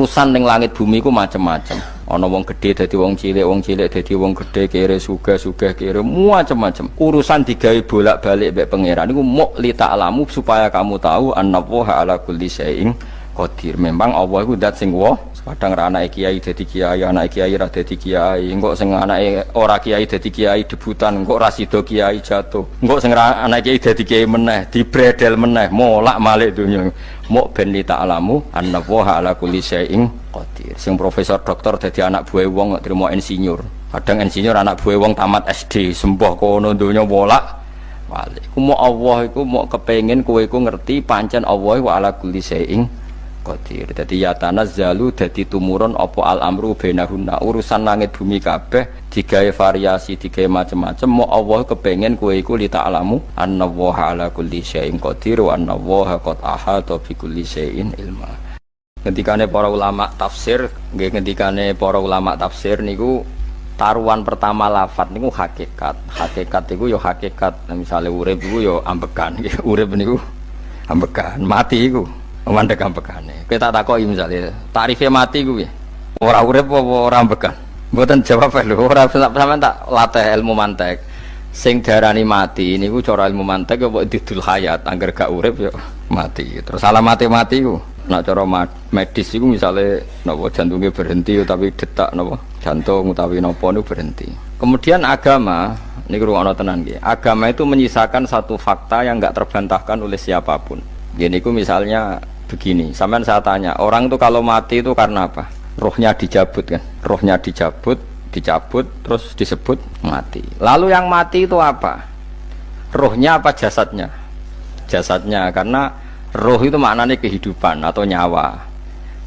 urusan ning langit bumi ku macam-macam. Ana wong gedhe dadi wong cilik dadi wong gedhe, kere sugih kere macam-macam. Urusan digawe bolak-balik mbek pangeran niku muk li ta'lamu supaya kamu tahu annallaha ala kulli syai'in qadir. Memang Allah iku zat sing kadang ra anake kiai dadi kiai, anake kiai ra dadi kiai, engko sing anake ora kiai dadi kiai debutan, engko ra sida kiai jatuh. Engko sing anake kiai dadi kiai meneh, dibredel meneh, molak-malik donya. Muk ben li ta'lamu annallaha ala kulli syai'in qadir. Sing profesor doktor dadi anak buah wong kok trimo insinyur. Kadang insinyur anak buah wong tamat SD, sembah kono donya molak-malik. Ku muk Allah iku muk kepengin kowe iku ngerti pancen Allah wa ala kulli syai'in qadir. Dadi ya tanazzalu dadi tumurun apa al amru bainahunna, urusan langit bumi kabeh digawe variasi, digawe macam-macam. Mo Allah kepengin kowe iku li ta'lamu annallaha ala kulli syai'in qadir wa annallaha qad ahata bi kulli syai'in ilma. Ngendikane para ulama tafsir, nggih ngendikane para ulama tafsir niku taruhan pertama lafat niku hakikat. Hakikat iku ya hakikat. Misale urip iku ya ambekan, nggih urip niku ambekan, mati iku mandek ampekane. Kita takoki misale, tarife mati kuwi. Ora urip apa ora ambekan? Mboten jawab lho, ora sampean tak latih ilmu mantek. Sing diarani mati niku cara ilmu mantek apa didul hayat, angger gak urip ya mati. Terus alamate mati ku. Nek cara medis iku misale napa jantungnya berhenti tapi detak napa jantung utawi napa niku berhenti. Kemudian agama niku ruwono tenan nggih. Agama itu menyisakan satu fakta yang enggak terbantahkan oleh siapapun. Gini ku misalnya begini, sampean saya tanya, orang itu kalau mati itu karena apa? Rohnya dicabut kan? Rohnya dicabut, terus disebut mati. Lalu yang mati itu apa? Rohnya apa jasadnya? Jasadnya, karena roh itu maknanya kehidupan atau nyawa.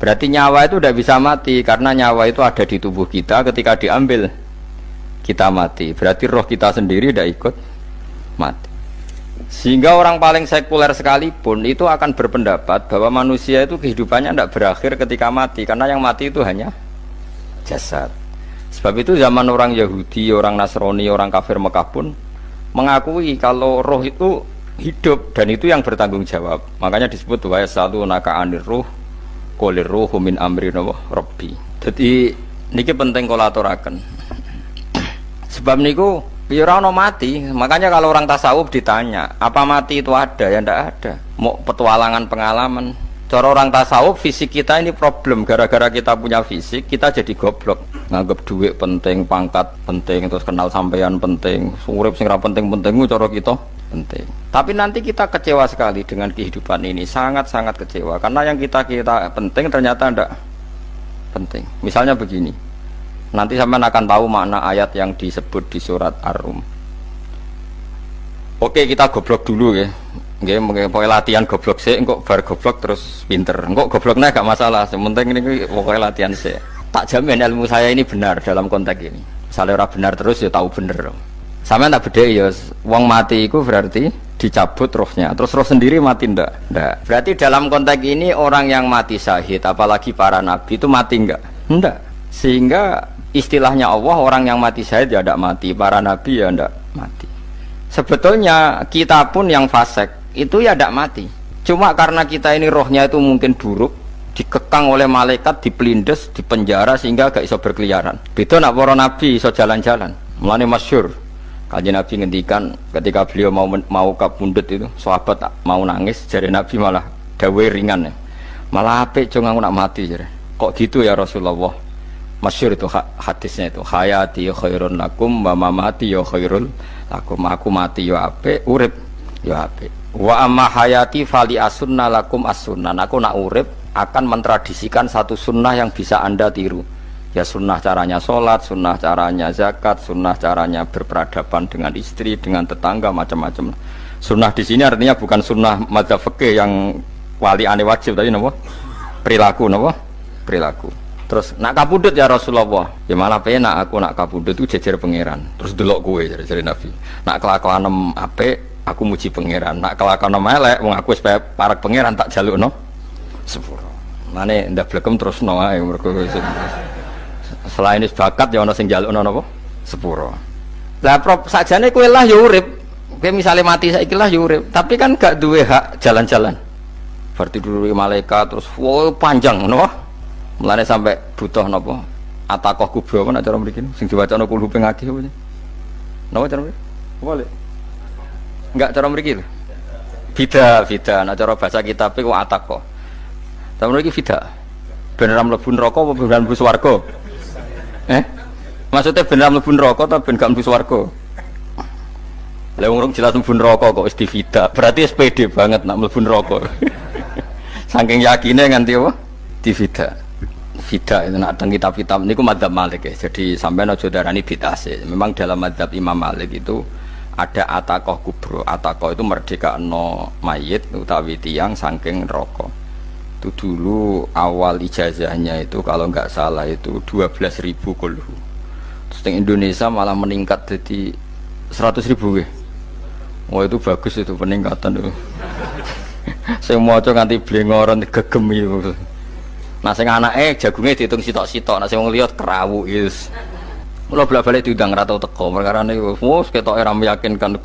Berarti nyawa itu tidak bisa mati, karena nyawa itu ada di tubuh kita, ketika diambil kita mati. Berarti roh kita sendiri tidak ikut mati. Sehingga orang paling sekuler sekalipun itu akan berpendapat bahwa manusia itu kehidupannya tidak berakhir ketika mati, karena yang mati itu hanya jasad. Sebab itu zaman orang Yahudi, orang Nasrani, orang kafir Mekah pun mengakui kalau roh itu hidup dan itu yang bertanggung jawab. Makanya disebut wa yasalunaka anir ruh qul ruhu min amri rabbi. Jadi niki penting kula aturaken. Sebab niku ya ora ono mati, makanya kalau orang tasawuf ditanya, apa mati itu ada? Ya ndak ada. Mau petualangan pengalaman. Cara orang tasawuf fisik kita ini problem, gara-gara kita punya fisik, kita jadi goblok. Nganggep duit penting, pangkat penting, terus kenal sampean penting, urip sing ra penting-penting cara kita penting. Tapi nanti kita kecewa sekali dengan kehidupan ini, sangat-sangat kecewa karena yang kita penting ternyata ndak penting. Misalnya begini. Nanti sampean akan tahu makna ayat yang disebut di surat Ar-Rum. Oke, kita goblok dulu ya. Nggih, pokoke latihan goblok sik, engko bar goblok terus pinter. Engko gobloknya gak masalah, sementing ini pokoke latihan sik. Tak jamin ilmu saya ini benar dalam konteks ini. Misalnya ora benar terus ya tahu bener. Sampean tak bedheki ya, wong mati iku berarti dicabut rohnya. Terus roh sendiri mati ndak? Ndak. Berarti dalam konteks ini orang yang mati syahid, apalagi para nabi itu mati enggak? Ndak. Sehingga istilahnya Allah, orang yang mati syahid ya tidak mati, para nabi ya tidak mati. Sebetulnya kita pun yang fasik itu ya tidak mati. Cuma karena kita ini rohnya itu mungkin buruk, dikekang oleh malaikat, dipelindes, dipenjara sehingga gak iso berkeliaran. Beda nak para nabi iso jalan-jalan. Mulane masyhur Kanjeng Nabi ngendikan ketika beliau mau kabundut itu, sahabat mau nangis, jare Nabi malah dawe ringan ya. Malah apik jong aku nak mati jare. Kok gitu ya Rasulullah? Masyhur itu hadisnya itu, hayati khairun lakum wa mamati ya khairul lakum. Aku mati ya apik, urip ya apik. Wa amma hayati fali asunna lakum as-sunnah. Aku nak urip akan mentradisikan satu sunnah yang bisa Anda tiru. Ya sunnah caranya sholat, sunnah caranya zakat, sunnah caranya berperadaban dengan istri, dengan tetangga, macam-macam. Sunnah di sini artinya bukan sunnah madzhab fikih yang wali ane wajib tadi, napa? Perilaku, napa? Perilaku. Terus nak kabudut ya Rasulullah, ya malah penak aku nak kabudut itu jejer pangeran. Terus delok kowe jare Nabi. Nak kelakuan apik aku muji pangeran, nak kelakuan elek wong aku wis parek pangeran tak jalukno sepuro. Mane ndak blekem terusno ae mergo selain bakat ya ana sing jalukno napa sepuro. Lah prop sakjane kowe lah ya urip. Kowe misale mati saiki lah ya urip, tapi kan gak duwe hak jalan-jalan. Berarti dulu malaikat terus panjang ngono. Mulane sampai butuh napa? Atakoh kubro apa nek cara mriki sing diwacana kulhuping akeh apa? Napa cara mriki? Boleh. Enggak cara mriki lho. Bida, nek cara bahasa kitab iku atakoh. Cara mriki bida. Ben ora mlebu neraka apa ben mlebu swarga? Maksudnya ben ora mlebu neraka ta ben gak mlebu swarga? Lah wong jelas mlebu neraka kok wis divida. Berarti SPD banget nak mlebu neraka. Saking yakine nganti apa? Divida. Vida itu nak teng kitab-kitab niku madzhab Malik ya. Jadi sampean aja darani bid'ah sih. Memang dalam madzhab Imam Malik itu ada atakoh kubro. Atakoh itu merdekakno mayit utawi tiyang saking neraka. Itu dulu awal ijazahnya itu kalau nggak salah itu 12.000 kulhu. Terus di Indonesia malah meningkat jadi 100.000 ya. Wah itu bagus itu peningkatan itu. Saya mau coba nganti blengoran gegem itu. Nah sing anake jagunge diitung sitok-sitok, nek sing wong liya kerawu wis. Mula bolak-balik diundang ra tau teko, perkara niku wis ketoke ra meyakinkan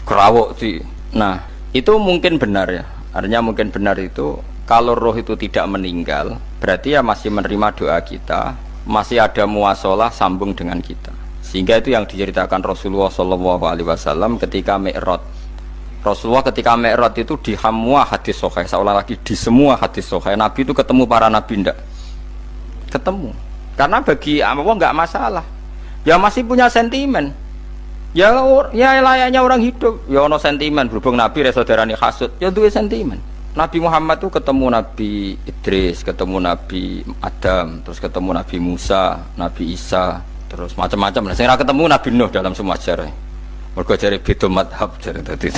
kerawuk sih. Nah, itu mungkin benar ya. Artinya mungkin benar itu kalau roh itu tidak meninggal, berarti ya masih menerima doa kita, masih ada muwasalah sambung dengan kita. Sehingga itu yang diceritakan Rasulullah SAW ketika Mi'raj. Rasulullah ketika Mi'raj itu di semua hadis sahih, seolah lagi di semua hadis sahih Nabi itu ketemu para nabi ndak? Ketemu. Karena bagi Allah enggak masalah. Ya masih punya sentimen. Ya layaknya orang hidup. Ya ono sentimen berhubung Nabi saudarane hasud, ya duwe sentimen. Nabi Muhammad itu ketemu Nabi Idris, ketemu Nabi Adam, terus ketemu Nabi Musa, Nabi Isa, terus macam-macam. Sing ra ketemu Nabi Nuh dalam semua sejarah. Mergo jare beda madhab jare dadi.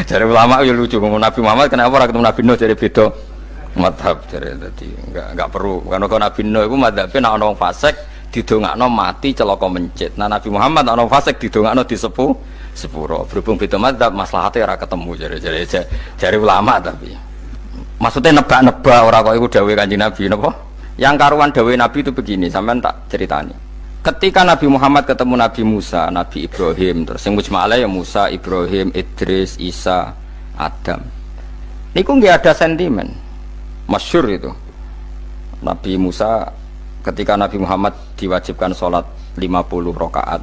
Jare ulama ya lucu ngomong Nabi Muhammad kenapa ora ketemu Nabi Nuh jare beda madhab jare dadi enggak perlu. Karena Nabi Nuh iku madhabe nek ana wong fasik didongakno mati celaka mencit. Nah Nabi Muhammad ana wong fasik didongakno sepuro. Berhubung beda madhab maslahate ora ketemu jare ulama tapi. Maksudnya nebak-nebak ora kok iku dawuhe Kanjeng Nabi napa? Yang karuan dawuhe Nabi itu begini, sampean tak ceritani. Ketika Nabi Muhammad ketemu Nabi Musa, Nabi Ibrahim, terus yang mujma'ala ya Musa, Ibrahim, Idris, Isa, Adam. Niku nggak ada sentimen, masyhur itu. Nabi Musa ketika Nabi Muhammad diwajibkan sholat 50 rakaat,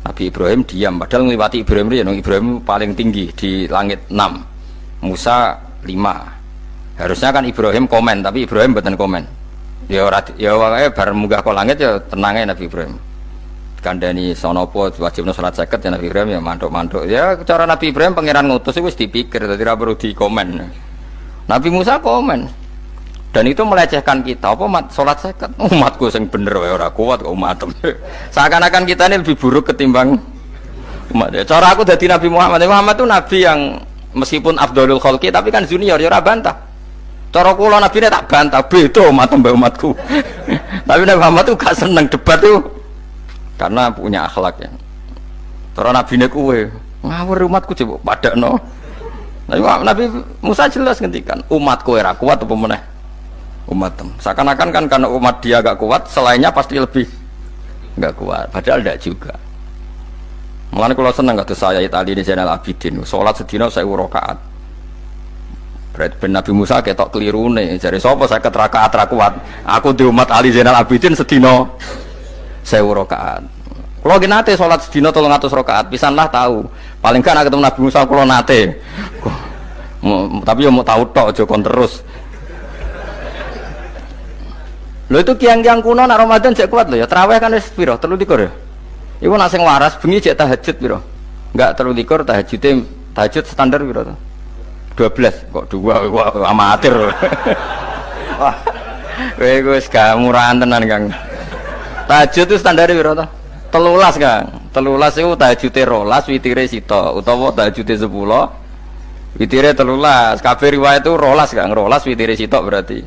Nabi Ibrahim diam, padahal melewati Ibrahim ya, Ibrahim paling tinggi di langit 6, Musa 5. Harusnya kan Ibrahim komen, tapi Ibrahim bukan komen. Ya wae bar munggah ke langit ya tenange Nabi Ibrahim. Kandhani sonopo wajibna salat 50 ya Nabi Ibrahim ya mantuk-mantuk. Ya cara Nabi Ibrahim pangeran ngutus wis dipikir dadi ora perlu dikomen. Nabi Musa komen. Dan itu melecehkan kita apa salat 50 umatku sing bener wae ora kuat kok umatem. Seakan-akan kita ini lebih buruk ketimbang umat. Ya, cara aku dadi Nabi Muhammad. Muhammad itu nabi yang meskipun afdhalul khalqi tapi kan junior ya ora bantah. Cara kula Nabi tak bantah beda umat mbak umatku. Tapi Nabi Muhammad tuh gak seneng debat tuh karena punya akhlak ya. Cara Nabi ne kuwe ngawur umatku coba padakno. Nabi Musa jelas ngendikan umatku ora kuat apa meneh umatem. Seakan-akan kan karena umat dia gak kuat, selainnya pasti lebih gak kuat. Padahal tidak juga. Mulane kula seneng kados saya Itali di Zainal Abidin. Salat sedina 1000 rakaat. Ben Nabi Musa ketok kelirune jare sapa 50 rakaat ra kuat. Aku di umat Ali Zainal Abidin sedina 1000 rakaat. Kula ki nate salat sedina 300 rakaat, pisanlah tahu. Paling kan ketemu Nabi Musa kula nate. Tapi ya mau tahu tok aja kon terus. Lho itu kiang-kiang kuno nak Ramadan jek kuat lho ya. Tarawih kan wis piro? 33 ya. Iku nak sing waras bengi jek tahajud piro? Enggak 33 tahajud standar piro to? 12 kok 2 amatir. Wah. Kowe wis gak murahan tenan Kang. Tahajud itu standar piro to? 13 Kang. 13 iku tahajude 12, witire sita utawa tahajude 10. Witire 13. Kabeh riwayat itu 12 Kang. 12 witire sita berarti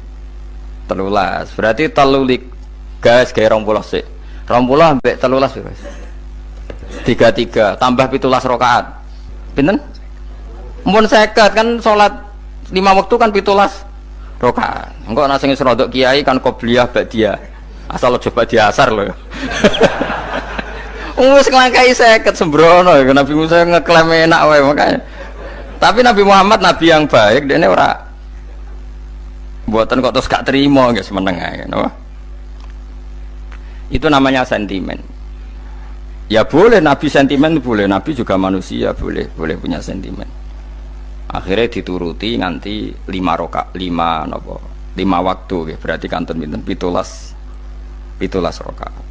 13. Berarti 3 guys gawe 20 sik. 20 ambek 13 wis. 33 tambah 17 rakaat. Pinten? Mun 50 kan salat 5 waktu kan 17 rakaat. Engko ana sing rodok kiai kan qobliyah ba'diyah. Asal coba diasar lho. Wis nglangkai 50 sembrono Nabi Musa ngeklaim enak wae makanya. Tapi Nabi Muhammad nabi yang baik dene ora Mboten kok terus gak terima nggih semeneng ae napa. Itu namanya sentimen. Ya boleh Nabi sentimen boleh, Nabi juga manusia boleh punya sentimen. Akhirnya dituruti nganti 5 waktu nggih, berarti kanten pinten 17 rakaat.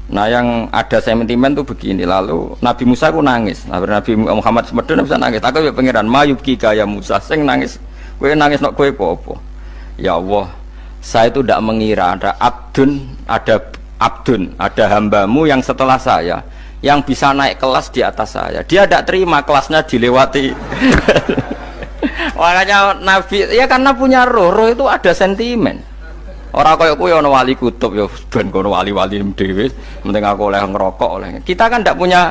Nah yang ada sentimen tuh begini, lalu Nabi Musa ku nangis, Nabi Muhammad semedon bisa nangis. Aku ya pangeran mayubki kaya Musa, sing nangis, kowe nangis nok kowe apa? Ya Allah, saya itu tidak mengira ada ada hambamu yang setelah saya yang bisa naik kelas di atas saya. Dia tidak terima kelasnya dilewati. Makanya Nabi ya karena punya roh itu ada sentimen. Orang kaya kowe ana wali kutub ya ben kono wali-wali dhewe, penting aku oleh ngerokok oleh. Kita kan tidak punya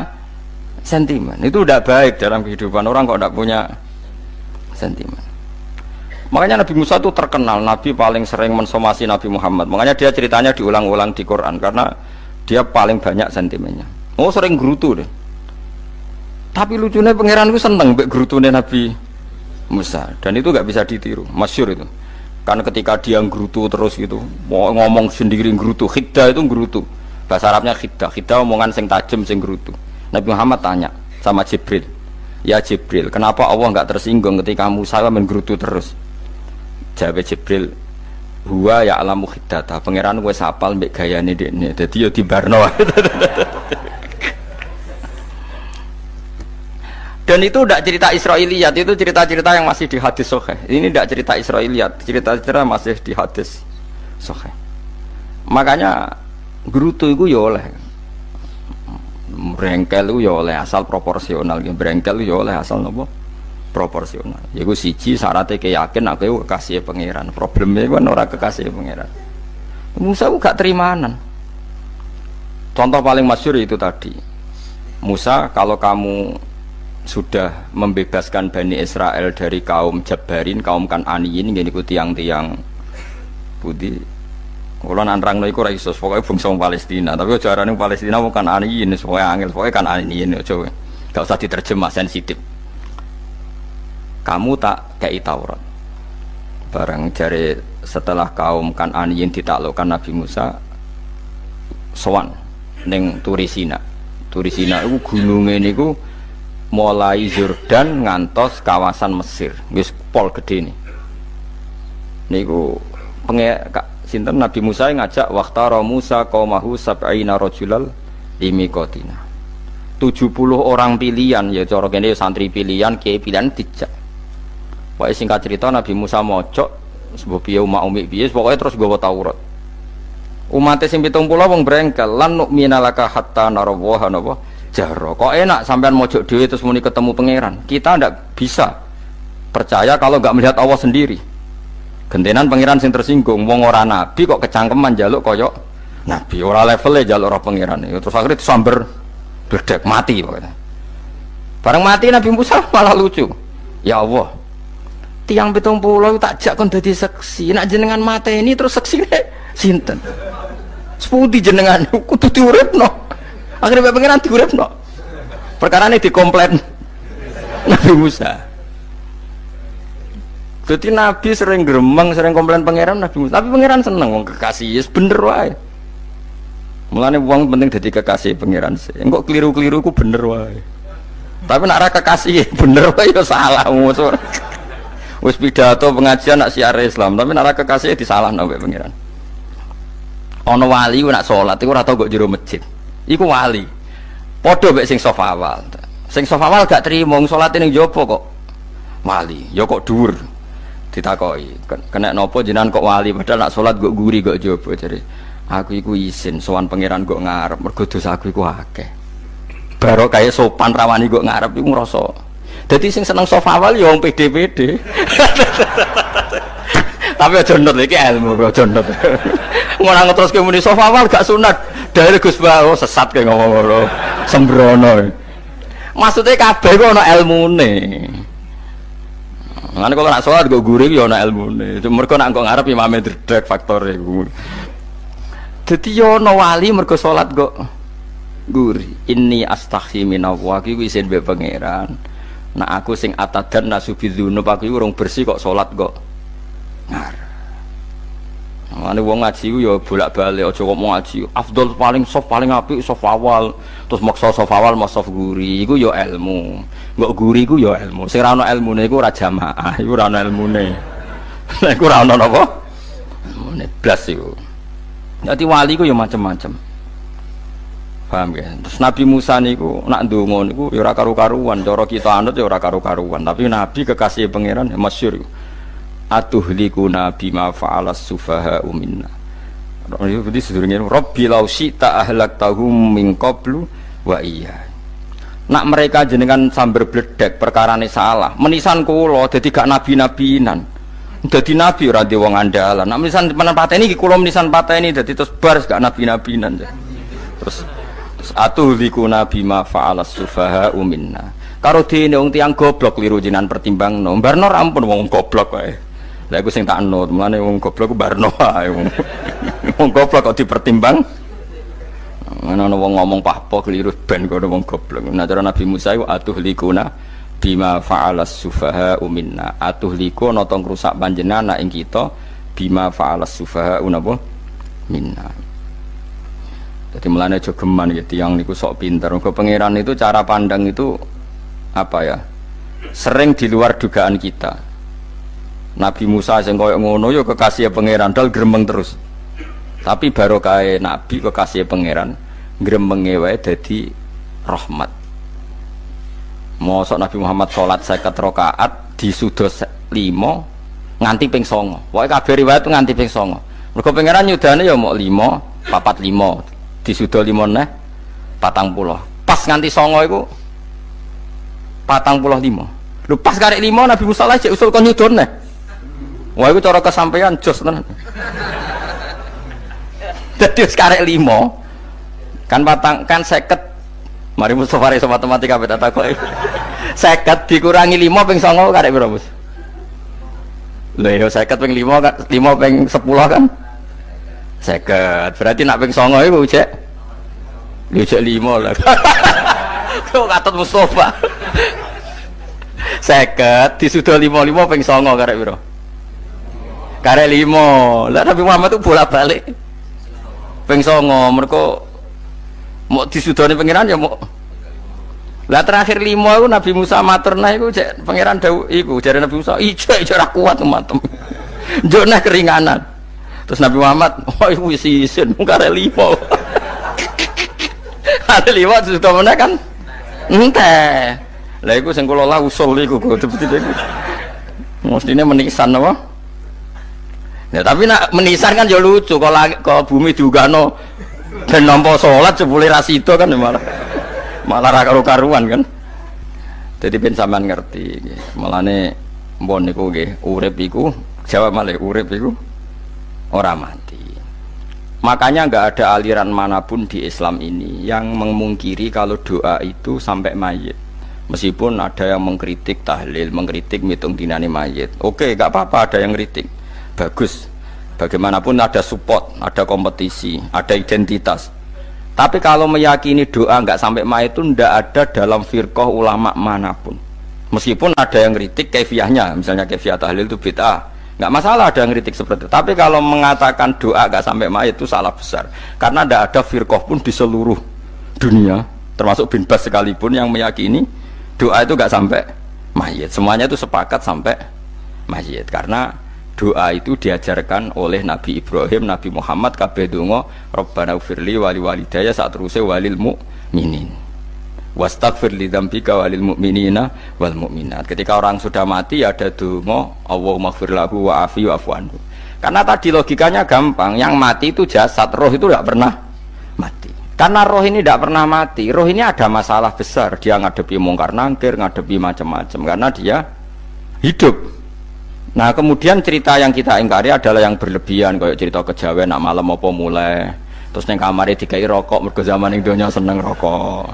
sentimen. Itu tidak baik dalam kehidupan orang kok tidak punya sentimen. Makanya Nabi Musa itu terkenal, Nabi paling sering mensomasi Nabi Muhammad. Makanya dia ceritanya diulang-ulang di Quran karena dia paling banyak sentimennya. Oh sering gerutu deh. Tapi lucunya pangeran itu seneng mbek gerutune Nabi Musa dan itu nggak bisa ditiru, masyhur itu. Karena ketika dia nggerutu terus gitu, mau ngomong sendiri nggerutu, khiddah itu nggerutu. Bahasa Arabnya khiddah omongan sing tajem sing nggerutu. Nabi Muhammad tanya sama Jibril, ya Jibril, kenapa Allah nggak tersinggung ketika Musa menggerutu terus? Jawab Jibril, huwa ya alamu khiddata, pangeran wis hafal mbek gayane dekne, dadi ya dibarno. Dan itu tidak cerita Israiliyat, itu cerita-cerita yang masih di hadis sahih. Ini tidak cerita Israiliyat, cerita-cerita masih di hadis sahih. Makanya gerutu itu ya oleh, brengkel itu ya oleh asal proporsional, brengkel itu ya oleh asal nopo proporsional. Yaiku siji syaratnya keyakin aku kekasih pangeran. Problemnya kan orang kekasih pangeran. Musa itu gak terimanan. Contoh paling masyhur itu tadi. Musa, kalau kamu sudah membebaskan Bani Israel dari kaum Jabbarin, kaum Kan'aniyin, ini ku tiang-tiang budi. Kalau nanrang iku ora iso, pokoke bangsa Palestina. Tapi aja arane Palestina bukan Kan'aniyin, pokoknya angel, pokoknya Kan'aniyin aja. Gak usah diterjemah sensitif. Kamu tak kei Taurat. Barang jare setelah kaum Kan'aniyin ditaklukkan Nabi Musa sowan ning Turisina. Turisina iku gununge niku mulai Yordan ngantos kawasan Mesir, wis pol gede nih. Niku sinten Nabi Musa yang ngajak waqtara Musa qaumahu sab'ina rajulal limiqatina. 70 orang pilihan ya cara kene santri pilihan, kiai pilihan dijak. Pokoke singkat cerita Nabi Musa mojok sebab piye umat umi piye pokoke terus gawa Taurat. Umate sing 70 wong brengkel lan nu'mina laka hatta narawaha napa jaro. Kok enak sampean mojok dhewe terus muni ketemu pangeran. Kita ndak bisa percaya kalau nggak melihat Allah sendiri. Gentenan pangeran sing tersinggung, wong ora nabi kok kecangkeman njaluk koyok nabi, ora levele njaluk ora pangeran. Terus akhirnya disamber bledek mati pokoknya. Bareng mati Nabi Musa malah lucu. Ya Allah, tiang 70 tak jak kon dadi seksi. Nek jenengan mateni terus seksine sinten? Sepundi jenengan kudu diuripno. Akhirnya pangeran diuripno. Perkara ini dikomplain Nabi Musa. Jadi Nabi sering gremeng, sering komplain pangeran Nabi Musa. Tapi pangeran seneng wong kekasih, yes bener wae. Mulane wong penting dadi kekasih pangeran sih. Engko keliru-keliru ku bener wae. Tapi nek ora kekasih bener wae ya salah. Wis pidato pengajian nak siar Islam, tapi nek ora kekasih disalahno mbek pangeran. Ana wali ku nak salat iku ora tau kok jero masjid. Iku wali. Padha mek sing saf awal. Sing saf awal gak trimo salate ning jaba kok wali. Ya kok dhuwur. Ditakoki, kena napa jenengan kok wali padahal nak salat kok guri kok jaba jare. Aku iku isin sowan pangeran kok ngarep mergo dosa aku iku akeh. Baro kaya sopan rawani kok ngarep iku ngrasa. Dadi sing seneng saf awal ya wong pede-pede. Tapi aja nut iki ilmu kok aja nut. Ngono terus ke muni saf awal gak sunat. Dari Gus Bawo sesat kayak ngomong ngono, sembrono. Maksudnya kabeh kok ana ilmune. Ngene kok nak salat kok guri ya ana ilmune. Mergo nak kok ngarep imame dredeg faktore iku. Dadi ya ana wali mergo salat kok guri. Inni astaghfi minallah iki isin mbek pangeran. Nak aku sing atadan nasubidzunub aku urung bersih kok salat kok Mane wong ngaji ku ya bolak-balik aja kok mau ngaji. Afdol paling soft paling apik soft awal, terus maksa soft awal mau soft guri iku ya ilmu. Mbok guri iku ya ilmu. Sing ora ana ilmune iku ora jamaah, iku ora ana ilmune. Lah iku ora ana napa? Ilmune blas iku. Dadi wali ku ya macam-macam. Paham ya? Terus Nabi Musa niku nak ndonga niku ya ora karu-karuan, cara kita anut ya ora karu-karuan, tapi Nabi kekasih pangeran ya masyhur iku. Atuhlikuna bima fa'alas sufaha'u minna. Jadi sedurunge Rabbi law syi'ta ahlaktahum min qablu wa iya. Nak mereka jenengan sambar bledek perkarane salah, menisan kula dadi gak nabi-nabinan. Dadi nabi ora di wong andalan. Nak menisan pateni iki kula menisan pateni dadi terus bar gak nabi-nabinan. Terus atuhlikuna bima fa'alas sufaha'u minna. Karo dene wong tiyang goblok liru jenengan pertimbangno. Barno rampun wong goblok wae. Lah iku sing tak anut, mulane wong goblok ku barno ae wong. Wong goblok kok dipertimbang. Ana wong ngomong pahpo keliru ben kono wong goblok. Nah cara Nabi Musa iku atuhlikuna bima fa'alas sufaha'u minna. Atuhlikuna to ngrusak panjenengan ing kita bima fa'alas sufaha'u napa minna. Jadi mulane aja geman ya tiyang niku sok pinter. Mergo pangeran itu cara pandang itu apa ya? Sering di luar dugaan kita. Nabi Musa sing koyo ngono ya kekasih pangeran dal gremeng terus. Tapi barokah Nabi kekasih pangeran gremenge wae dadi rahmat. Mosok Nabi Muhammad salat 50 rakaat disuda 5 nganti ping 9. Pokoke kabeh riwayat nganti ping 9. Mergo pangeran nyudane ya mok 5, 45 disuda 5 neh 40. Pas nganti 9 iku 45. Lho pas karek 5 Nabi Musa lagi usul kon nyudon neh. Wah itu cara kesampaian jos tenan. Dadi wis karek 5. Kan patang kan 50. Mari Mustofa iso matematika beda takoki. 50 dikurangi 5 ping 9 karek piro, Mus? Lho ya 50 ping 5 kan 5 ping 10 kan? 50. Berarti nak ping 9 iku cek. Lho cek 5 lah. Kok katut Mustofa. 50 disudah 55 ping 9 karek piro? Karek 5. Lah Nabi Muhammad itu bolak-balik. Ping 9 mergo mau disudoni pangeran ya mau. Lah terakhir 5 iku Nabi Musa matur nah iku cek pangeran dawuh iku jare Nabi Musa ijo ora kuat matem. Njuk nah keringanan. Terus Nabi Muhammad oh iku wis isin karek 5. Karek 5 disudah meneh kan enteh. Lah iku sing kula lah usul iku betul-betul iku. Mestine menisan apa? Ya tapi nak menisan kan ya lucu kalau bumi diugano ben nampa salat jebule ra sida kan malah ra karo-karuan kan. Jadi ben sampean ngerti nggih. Mulane mbon niku nggih urip iku jawab malih urip iku ora mati. Makanya enggak ada aliran manapun di Islam ini yang memungkiri kalau doa itu sampai mayit. Meskipun ada yang mengkritik tahlil, mengkritik mitung dinane mayit. Oke, enggak apa-apa ada yang kritik. Bagus. Bagaimanapun ada support, ada kompetisi, ada identitas. Tapi kalau meyakini doa enggak sampai mayit itu enggak ada dalam firqah ulama manapun. Meskipun ada yang kritik kaifiahnya, misalnya kaifiah tahlil itu bid'ah. Enggak masalah ada yang kritik seperti itu. Tapi kalau mengatakan doa enggak sampai mayit itu salah besar. Karena enggak ada firqah pun di seluruh dunia, termasuk bin Bas sekalipun yang meyakini doa itu enggak sampai mayit. Semuanya itu sepakat sampai mayit. Karena doa itu diajarkan oleh Nabi Ibrahim, Nabi Muhammad kabeh donga Rabbana ufirli wali walidayya sak teruse walil mukminin. Wastaghfir li dzambika walil mu'minina wal mu'minat. Ketika orang sudah mati ada donga Allahumma ighfir lahu wa afi wa'fu anhu. Karena tadi logikanya gampang, yang mati itu jasad, roh itu tidak pernah mati. Karena roh ini tidak pernah mati, roh ini ada masalah besar, dia ngadepi mungkar nangkir, ngadepi macam-macam karena dia hidup. Nah kemudian cerita yang kita ingkari adalah yang berlebihan, kayak cerita kejawen nak malam apa mulai terus neng kamar dikai rokok mergo zaman ning donya seneng rokok.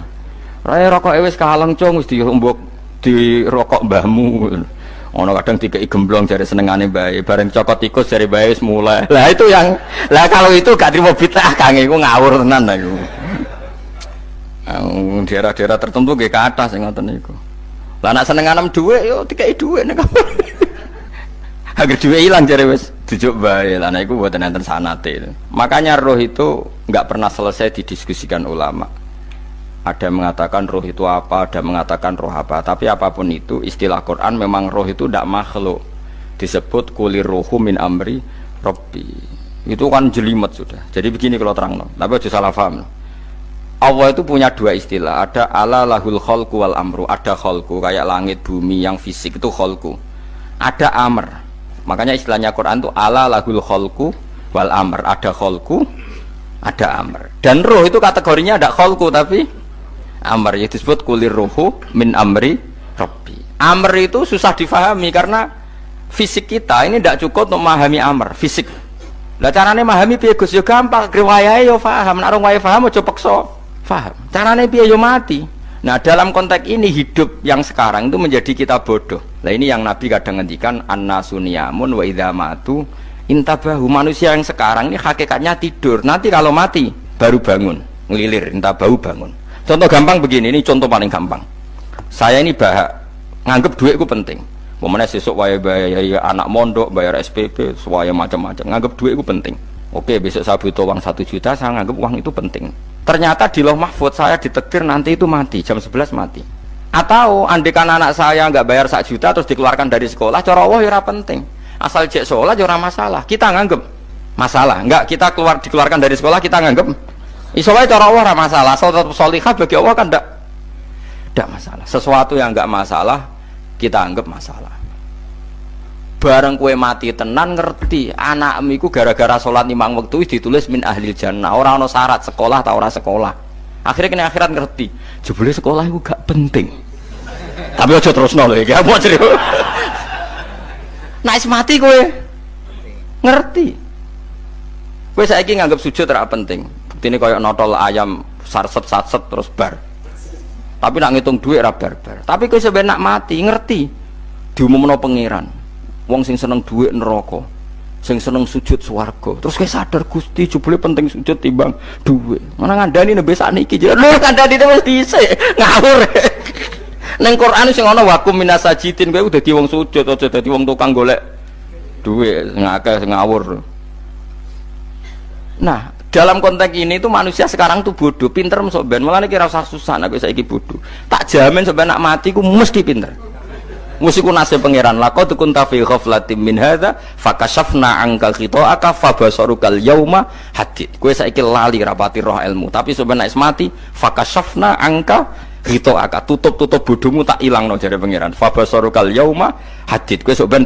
Raya rokok wis kaleng cung wis diumbuk di rokok mbahmu. Ono kadang dikai gemblong jare senengane bae, bareng cokot tikus jare bae wis mulai. Lah itu yang lah kalau itu gak trimo bid'ah Kang iku ngawur tenan lha iku. Daerah-daerah tertentu nggih kathah sing ngoten niku. Lah nek senenganem dhuwit yo dikai dhuwit nek Agar duwe ilang jare wis dujuk bae. Lah niku mboten enten sanate. Makanya roh itu enggak pernah selesai didiskusikan ulama. Ada mengatakan roh itu apa, ada mengatakan roh apa. Tapi apapun itu istilah Quran memang roh itu tidak makhluk. Disebut kulir ruhu min amri Rabbi. Itu kan jelimet sudah. Jadi begini kalau terang, tapi aja salah paham. Allah itu punya dua istilah. Ada ala lahul khalqu wal amru. Ada khalqu kayak langit bumi yang fisik itu khalqu. Ada amr. Makanya istilahnya Quran itu ala lahul khalqu wal amr. Ada khalqu, ada amr. Dan roh itu kategorinya ada khalqu tapi amr, yaitu disebut kulir ruhu min amri Rabbi. Amr itu susah difahami karena fisik kita ini tidak cukup untuk memahami amr fisik. Lah carane memahami piye Gus? Ya gampang, riwayahe yo paham. Nek ora paham aja peksa paham. Carane piye yo mati. Nah, dalam konteks ini hidup yang sekarang itu menjadi kita bodoh. Nah, ini yang Nabi kadang ngendikan annasuniyamun wa idza matu intabahu. Manusia yang sekarang ini hakikatnya tidur. Nanti kalau mati baru bangun, ngelilir, intabahu bangun. Contoh gampang begini, ini contoh paling gampang. Saya ini nganggep duit itu penting. Momennya sesuk bayar anak mondok, bayar SPP, semuanya macam-macam. Nganggep duit itu penting. Oke, besok saya butuh uang 1 juta, saya nganggep uang itu penting. Ternyata di Lauh Mahfudz saya ditakdir nanti itu mati, jam 11 mati. Atau andikan anak saya nggak bayar 1 juta terus dikeluarkan dari sekolah, cara Allah ya penting. Asal cek sekolah ya masalah. Kita nganggep masalah. Enggak, kita dikeluarkan dari sekolah kita nganggep isolasi cara Allah masalah. Asal tetap sholihah bagi Allah kan enggak masalah. Sesuatu yang enggak masalah kita anggap masalah. Bareng kue mati tenan ngerti anakmu iku gara-gara sholat 5 waktu ditulis min ahlil jannah. Orang ono syarat sekolah atau ora sekolah. Akhirnya kena akhirat ngerti. Jebule sekolah itu gak penting. Tapi aja terusno lho iki. Apa cerita? Nek mati kue ngerti. Kue saiki nganggap sujud ora penting. Buktine koyo notol ayam sarset-sarset terus bar. Tapi nak ngitung duit ora bar-bar. Tapi kue sampe nak mati ngerti. Diumumno pangeran. Wong sing seneng duit neraka, sing seneng sujud swarga. Terus kowe sadar Gusti jebule penting sujud timbang duit. Mana ngandani nembe sakniki lho ngandani wis dhisik ngawur. Ning Quran sing ana wakum minasajidin kowe dadi wong sujud aja dadi wong tukang golek duit ngakeh ngawur. Nah, dalam konteks ini itu manusia sekarang tuh bodoh, pinter mesok ben. Mulane kira usah susah nek saiki bodoh. Tak jamin sampai nak mati ku mesti pinter. Musiku nasib pangeran laqad kunta fi ghaflatin min hadza fakashafna anka khita'aka fabasarukal yauma hadid. Kowe saiki lali rapati roh ilmu, tapi sampeyan nek mati fakashafna anka khita'aka, tutup bodohmu tak ilangno jare pangeran. Fabasarukal yauma hadid. Kowe sampeyan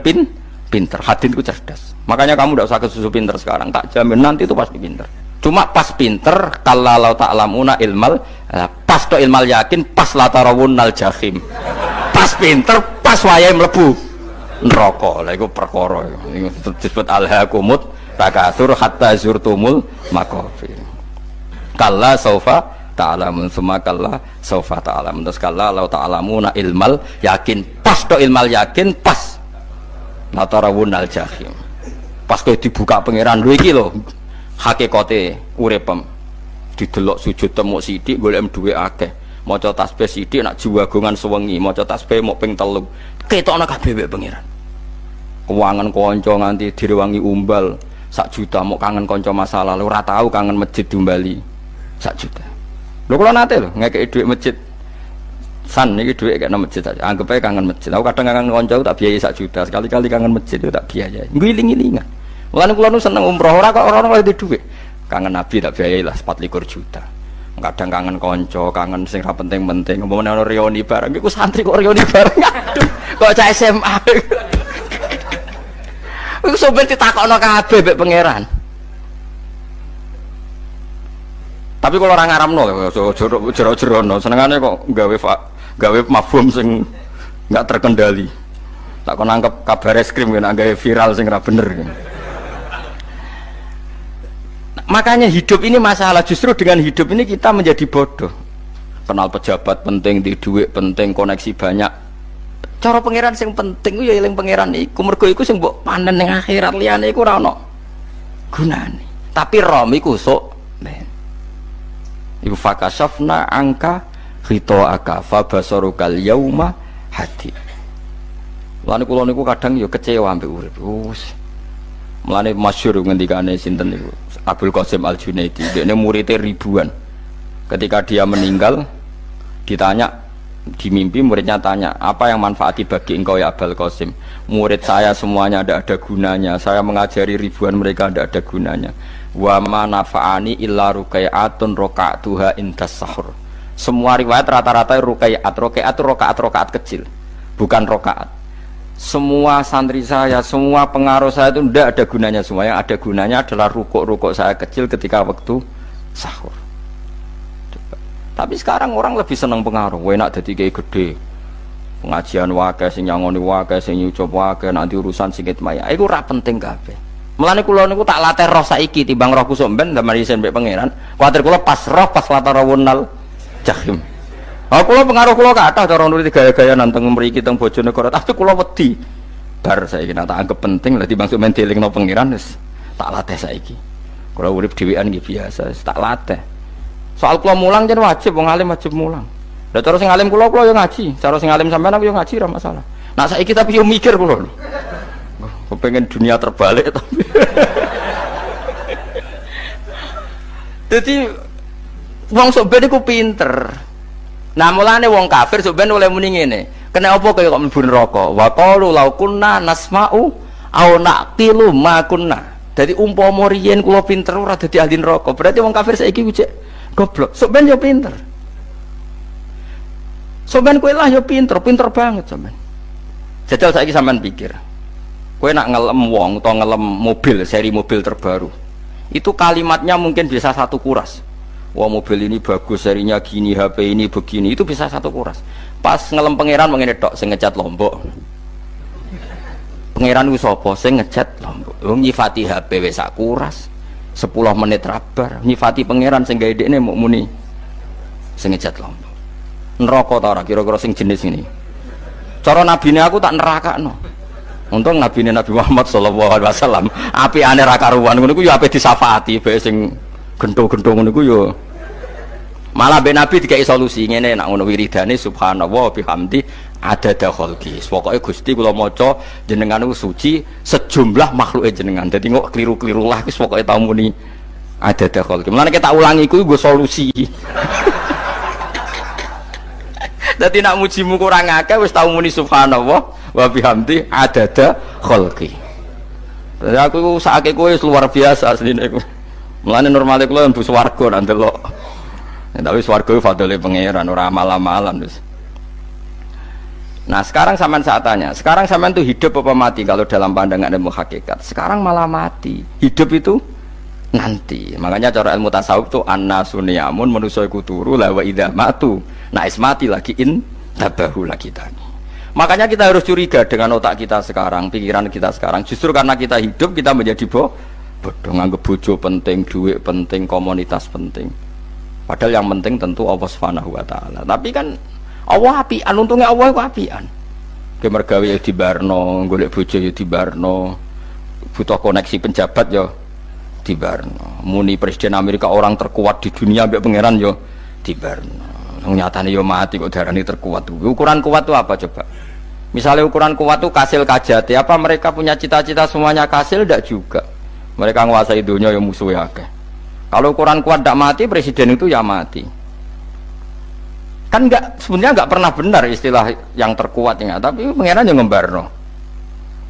pinter. Hadid ku cerdas. Makanya kamu tidak usah kesusu pinter sekarang, tak jamin nanti itu pasti pinter. Cuma pas pinter kalau ta'lamuna ilmal, pas to ilmal yakin, pas latarawunnal jahim. Pas pinter pas wayahe mlebu neraka. Lha iku perkara iku disebut alhaqumut takatsur hatta zurtumul maqabir. Kalla saufa ta'lamun summa kalla saufa ta'lamun. Terus kalla law ta'lamuna ilmal yakin, pas to ilmal yakin, pas latarawunnal jahim. Pas kowe dibuka pangeran lho iki lho hakikate uripem. Didelok sujud temuk sithik golek duwe akeh. Maca tasbih sithik nak jiwagongan sewengi, maca tasbih mok ping 3. Ketokno kabeh wek pangeran. Keuangan kanca nganti direwangi umbal 1 juta mok kangen kanca masa lalu ora tau kangen masjid diumbali 1 juta. Lho kula nate lho ngekeki dhuwit masjid. San niki dhuwit kek nang masjid aja. Anggap ae kangen masjid. Aku kadang kangen kanca tak biayai 1 juta, sekali-kali kangen masjid itu tak biayai. Ngiling-ngilingan. Mulane kula nu seneng umroh ora kok ora oleh dhuwit. Kangen Nabi tak biayai lah 24 juta. Kadang kangen konco, kangen sing ra penting-penting. Umpamane ana reuni bareng iku santri kok reuni bareng. Aduh, kok cah SMA. Iku sampeyan ditakokno kabeh mek pangeran. Tapi kalau orang ngaramno jero-jerono senengane kok gawe mafhum sing enggak terkendali. Tak kon nangkep kabar eskrim nek gawe viral sing ra bener. Makanya hidup ini masalah, justru dengan hidup ini kita menjadi bodoh. Kenal pejabat penting, di duit penting, koneksi banyak. Cara pangeran sing penting ya eling pangeran iku, mergo iku sing mbok panen ning akhirat, liyane iku ora ono gunane. Tapi rom iku sok men. Iku fakashafna angka khita'aka fa basarukal yauma hadid. Mulane kula niku kadang ya kecewa ambek urip. Mulane masyhur ngendikane sinten niku Abdul Qasim Al-Junaidi, dekne muridé ribuan. Ketika dia meninggal ditanya di mimpi, muridnya tanya, apa yang manfaati bagi engkau ya Abdul Qasim? Murid saya semuanya tidak ada gunanya, saya mengajari ribuan mereka tidak ada gunanya. Wa ma nafa'ani illa ruqai'atun roka'tuha indas sahur. Semua riwayat rata-rata ruqai'at itu rokaat kecil, bukan rokaat. Semua santri saya, semua pengaruh saya itu tidak ada gunanya semua. Yang ada gunanya adalah rukuk saya kecil ketika waktu sahur. Tapi sekarang orang lebih senang pengaruh, enak jadi kayak gede. Pengajian wae sing nyangoni wae sing nyucup wae nanti urusan singit maya. Iku ora penting kabeh. Mulane kula niku tak latih roh saiki timbang roh kusuk ben zaman isen mbek pangeran. Kuwatir kula pas roh pas latarawunal jahim. Ha kula pengaruh kula kathah cara nuruti gaya-gaya nanteng mriki teng Bojonegoro. Tapi kula wedi. Bar saiki tak anggap penting lah timbang sok men dielingno pangeran wis tak latih saiki. Kula urip dhewean nggih biasa, tak latih. Soal kula mulang jan wajib wong alim wajib mulang. Lah cara sing alim kula yo ngaji, cara sing alim sampean aku yo ngaji ora masalah. Nah saiki tapi yo mikir kula. Kepengen dunia terbalik tapi. Dadi wong sok ben iku pinter. Nah mulane wong kafir sok ben oleh muni ngene. Kena apa kaya kok mlebu neraka? Wa qalu law kunna nasma'u aw naqilu ma kunna. Dadi umpama riyen kula pinter ora dadi ahli neraka. Berarti wong kafir saiki cek goblok. Sok ben yo pinter. Sampeyan kowe lah ya pinter banget sampeyan. Jajal saiki sampean pikir. Kowe nak ngelem wong utawa ngelem mobil, seri mobil terbaru. Itu kalimatnya mungkin bisa satu kuras. Wah mobil ini bagus, serinya gini, HP ini begini, itu bisa satu kuras. Pas ngelem pangeran mengene tok sing ngecat Lombok. Pangeran ku sapa sing ngecat Lombok? Wong nyifati HP wis sak kuras. 10 menit rabar, nyifati pangeran sing gawe dekne muk muni sing ngecat Lombok. Neraka ta ora kira-kira sing jenis ini. Cara nabine aku tak nerakakno. Untung nabine Nabi Muhammad sallallahu alaihi wasallam apikane ra karuan ngono iku ya ape disafaati bae sing gendho-gendho ngono iku ya. Malah ben Nabi dikai solusi ngene nek ngono wiridane subhanallah bihamdi adada khalqi. Pokoke Gusti kula maca jenengan niku suci sejumlah makhluke jenengan. Dadi kok kliru-kliru lah wis pokoke tau muni adada khalqi. Mulane tak ulangi iku nggo solusi. Dadi nak mujimu kurang akeh wis tau muni subhanallah wa bihamdi adada khalqi. Dadi aku sakake kowe luar biasa asline iku. Mulane normale kula mlebu swarga nang delok. Tapi swarga fadhole pangeran ora amal-amalan wis. Nah, sekarang sampean saat tanya, sekarang sampean tuh hidup apa mati kalau dalam pandangan ilmu hakikat? Sekarang malah mati. Hidup itu nanti. Makanya cara ilmu tasawuf tuh annasuniyamun manusa iku turu la wa idza matu. Nah, mati lagi tabahu lagi tani. Makanya kita harus curiga dengan otak kita sekarang, pikiran kita sekarang. Justru karena kita hidup kita menjadi bodoh, nganggep bojo penting, duit penting, komunitas penting. Padahal yang penting tentu Allah Subhanahu wa taala. Tapi kan Allah apian, untungnya Allah itu apian. Ge mergawe ya dibarno, golek bojo ya dibarno. Butuh koneksi penjabat ya dibarno. Muni presiden Amerika orang terkuat di dunia mbek pangeran ya dibarno. Nyatane yo mati kok darani terkuat. Ukuran kuat itu apa coba? Misalnya ukuran kuat itu kasil kajati, apa mereka punya cita-cita semuanya kasil? Tidak juga. Mereka menguasai dunia yang musuhnya akeh. Kalau ukuran kuat tidak mati, presiden itu ya mati. Kan sebenarnya enggak pernah benar istilah yang terkuat ya, tapi pangeran yang ngembarno.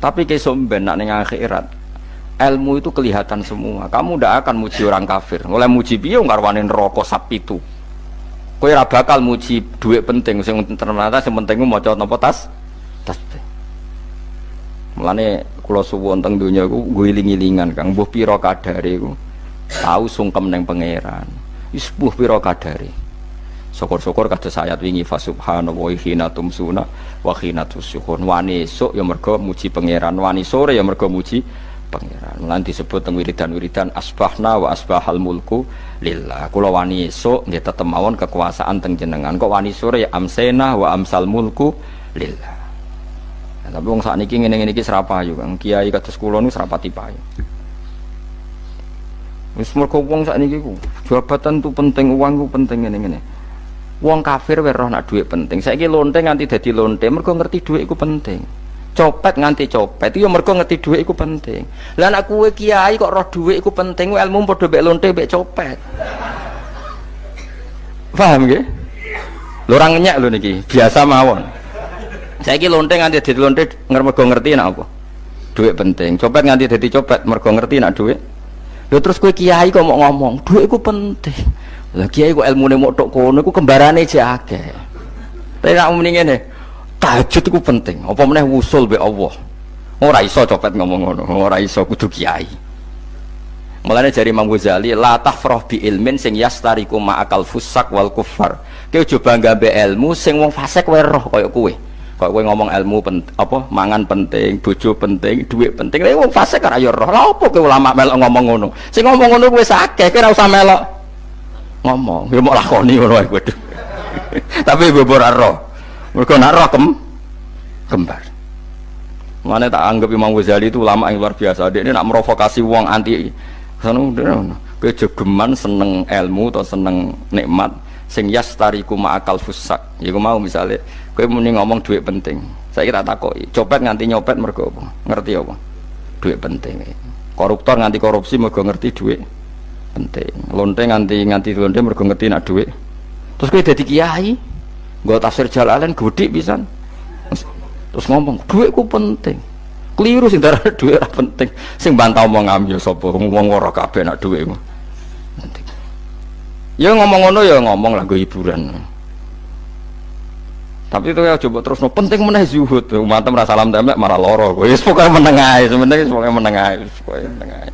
Tapi kesomben nak ning akhirat. Ilmu itu kelihatan semua. Kamu tidak akan muji orang kafir. Mulai muji piye ngarwani neraka sapi itu. Kowe ora bakal muji duit penting sing ternyata sing penting ku maca napa tasbih. Mulane kula suwun teng donya iku ngiling-ilingan Kang mbuh pira kadare iku tau sungkem ning pangeran. Wis mbuh pira kadare. Syukur-syukur kados ayat wingi fa subhanallahi hina tumsuna wa hina tusyuhun. Wani esuk ya mergo muji pangeran, wani sore ya mergo muji pangeran. Mulane disebut teng wiridan-wiridan asbahna wa asbahal mulku lillah. Kula wani esuk nggih tetep mawon kekuasaan teng jenengan. Kok wani sore ya amsena wa amsal mulku lillah. Nah, tapi wong sakniki ngene-ngene iki serapayu Kang. Kiai kados kula niku serapati payu. Wis mergo wong sakniki ku jabatan tu penting, uang ku penting ngene-ngene. Wong kafir wae roh nak dhuwit penting. Saiki lonte nganti dadi lonte mergo ngerti dhuwit iku penting. Copet nganti copet itu ya mergo ngerti dhuwit iku penting. Lah nek kowe kiai kok roh dhuwit iku penting, ilmu padha mek lonte mek copet. Paham nggih? Lho ora ngenyek lho niki, biasa mawon. Saiki lonte nganti dadi lonte mergo ngerti nek apa? Dhuwit penting. Copet nganti dadi copet mergo ngerti nek dhuwit. Lho terus kowe kiai kok mau ngomong, dhuwit iku penting. Lah kiai kok ilmune mok tok kono iku kembarane jek akeh. Tapi nek muni ngene, tahajud iku penting. Apa meneh wusul mbek Allah. Ora iso copet ngomong ngono, ora iso kudu kiai. Mulane jari Imam Ghazali, la tafrah bi ilmin sing yastariku ma'akal fusak wal kufar. Kowe aja bangga mbek ilmu sing wong fasik wae roh kaya kowe. Kaya kowe ngomong ilmu mangan penting, bojo penting, dhuwit penting. Lah wong fasik ora ya roh. Lah opo kowe ulama melok ngomong ngono? Sing ngomong ngono wis akeh, kowe ora usah melok ngomong. Ya mok lakoni ngono wae kudu. Tapi bobor roh. Mergo nak roh kembar. Mana tak anggap Imam Ghazali itu ulama yang luar biasa. Dia ini nak merovokasi wong anti sanu kejegeman seneng ilmu atau seneng nikmat sing yastariku ma'akal fusak. Ya mau misalnya kowe muni ngomong duit penting. Saya kira takoki, copet nganti nyopet mergo apa? Ngerti apa? Duit penting. Koruptor nganti korupsi mergo ngerti duit penting. Lonte nganti lonte mergo ngerti nak duit. Terus kowe dadi kiai, nggo tafsir Jalalain godik pisan. Terus ngomong, duitku penting. Keliru sing darah duit ora penting. Sing bantah omong ambil sapa ngomong ora kabeh nak duitmu. Penting. Ya ngomong ngono ya ngomong lah nggo hiburan. Tapi itu ya coba terus penting meneh zuhud. Umat merasa salam templek marah loro. Wis pokoke meneng ae, sebenarnya pokoke meneng ae, pokoke meneng ae.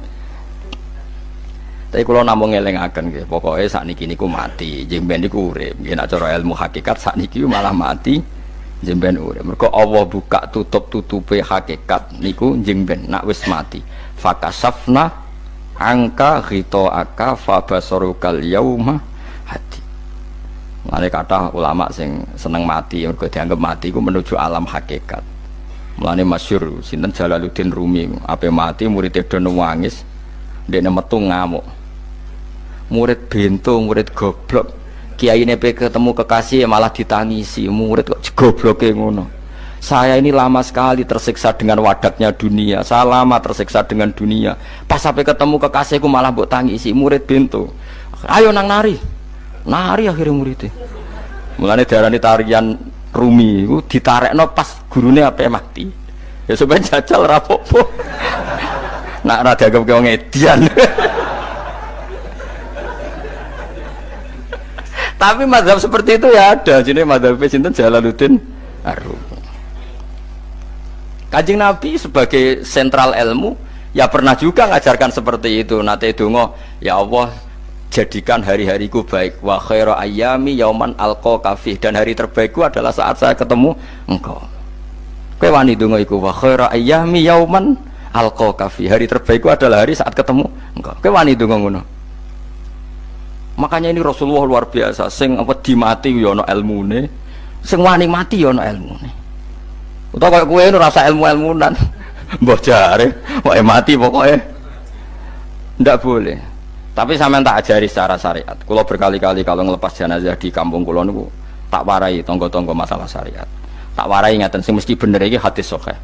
Tapi kalau namung ngelingaken nggih, pokoke sakniki niku mati, jemben niku urip. Nggih nek cara ilmu hakikat sakniki malah mati. Jemben urip. Mergo Allah buka tutup-tutupe hakikat niku jemben nak wis mati. Fakasafna angka ghitaaka fabasarukal yauma hadi. Mulane kata ulama sing seneng mati mergo dianggap mati iku menuju alam hakikat. Mulane masyhur sinten Jalaluddin Rumi, ape mati murid do nangis, ndekne metu ngamuk. Murid bento, murid goblok. Kiai ini ketemu kekasih malah ditangisi, murid kok gobloke ngono. Saya ini lama sekali tersiksa dengan wadaknya dunia, saya lama tersiksa dengan dunia. Pas sampai ketemu kekasihku malah mbok tangisi, murid bento. Ayo nang nari akhirnya muridnya. Mulane diarani tarian Rumi, itu ditarekno pas gurune ape mati. Ya supaya jajal rapopo. Nak ora dianggap wong edian. Tapi mazhab seperti itu ya ada. Jadi mazhab sinten Jalaluddin Ar-Rumi. Kanjeng Nabi sebagai sentral ilmu ya pernah juga ngajarkan seperti itu. Nate donga, ya Allah jadikan hari-hariku baik. Wa khairu ayyami yauman alqa kafih, dan hari terbaikku adalah saat saya ketemu engkau. Kowe wani donga iku wa khairu ayyami yauman alqa kafih. Hari terbaikku adalah hari saat ketemu engkau. Kowe wani donga ngono. Makanya ini Rasulullah luar biasa, sing apa dimati ya ana ilmune, sing wani mati ya ana ilmune. Utawa kaya kowe rasa ilmu-ilmunan. Mbah jare, wae mati pokoke. Ndak boleh. Tapi sampean tak ajari secara syariat. Kula berkali-kali kalau ngelepas jenazah di kampung kula niku tak warai tangga-tangga masalah syariat. Tak warai ngaten sing mesti bener iki hadis sahih.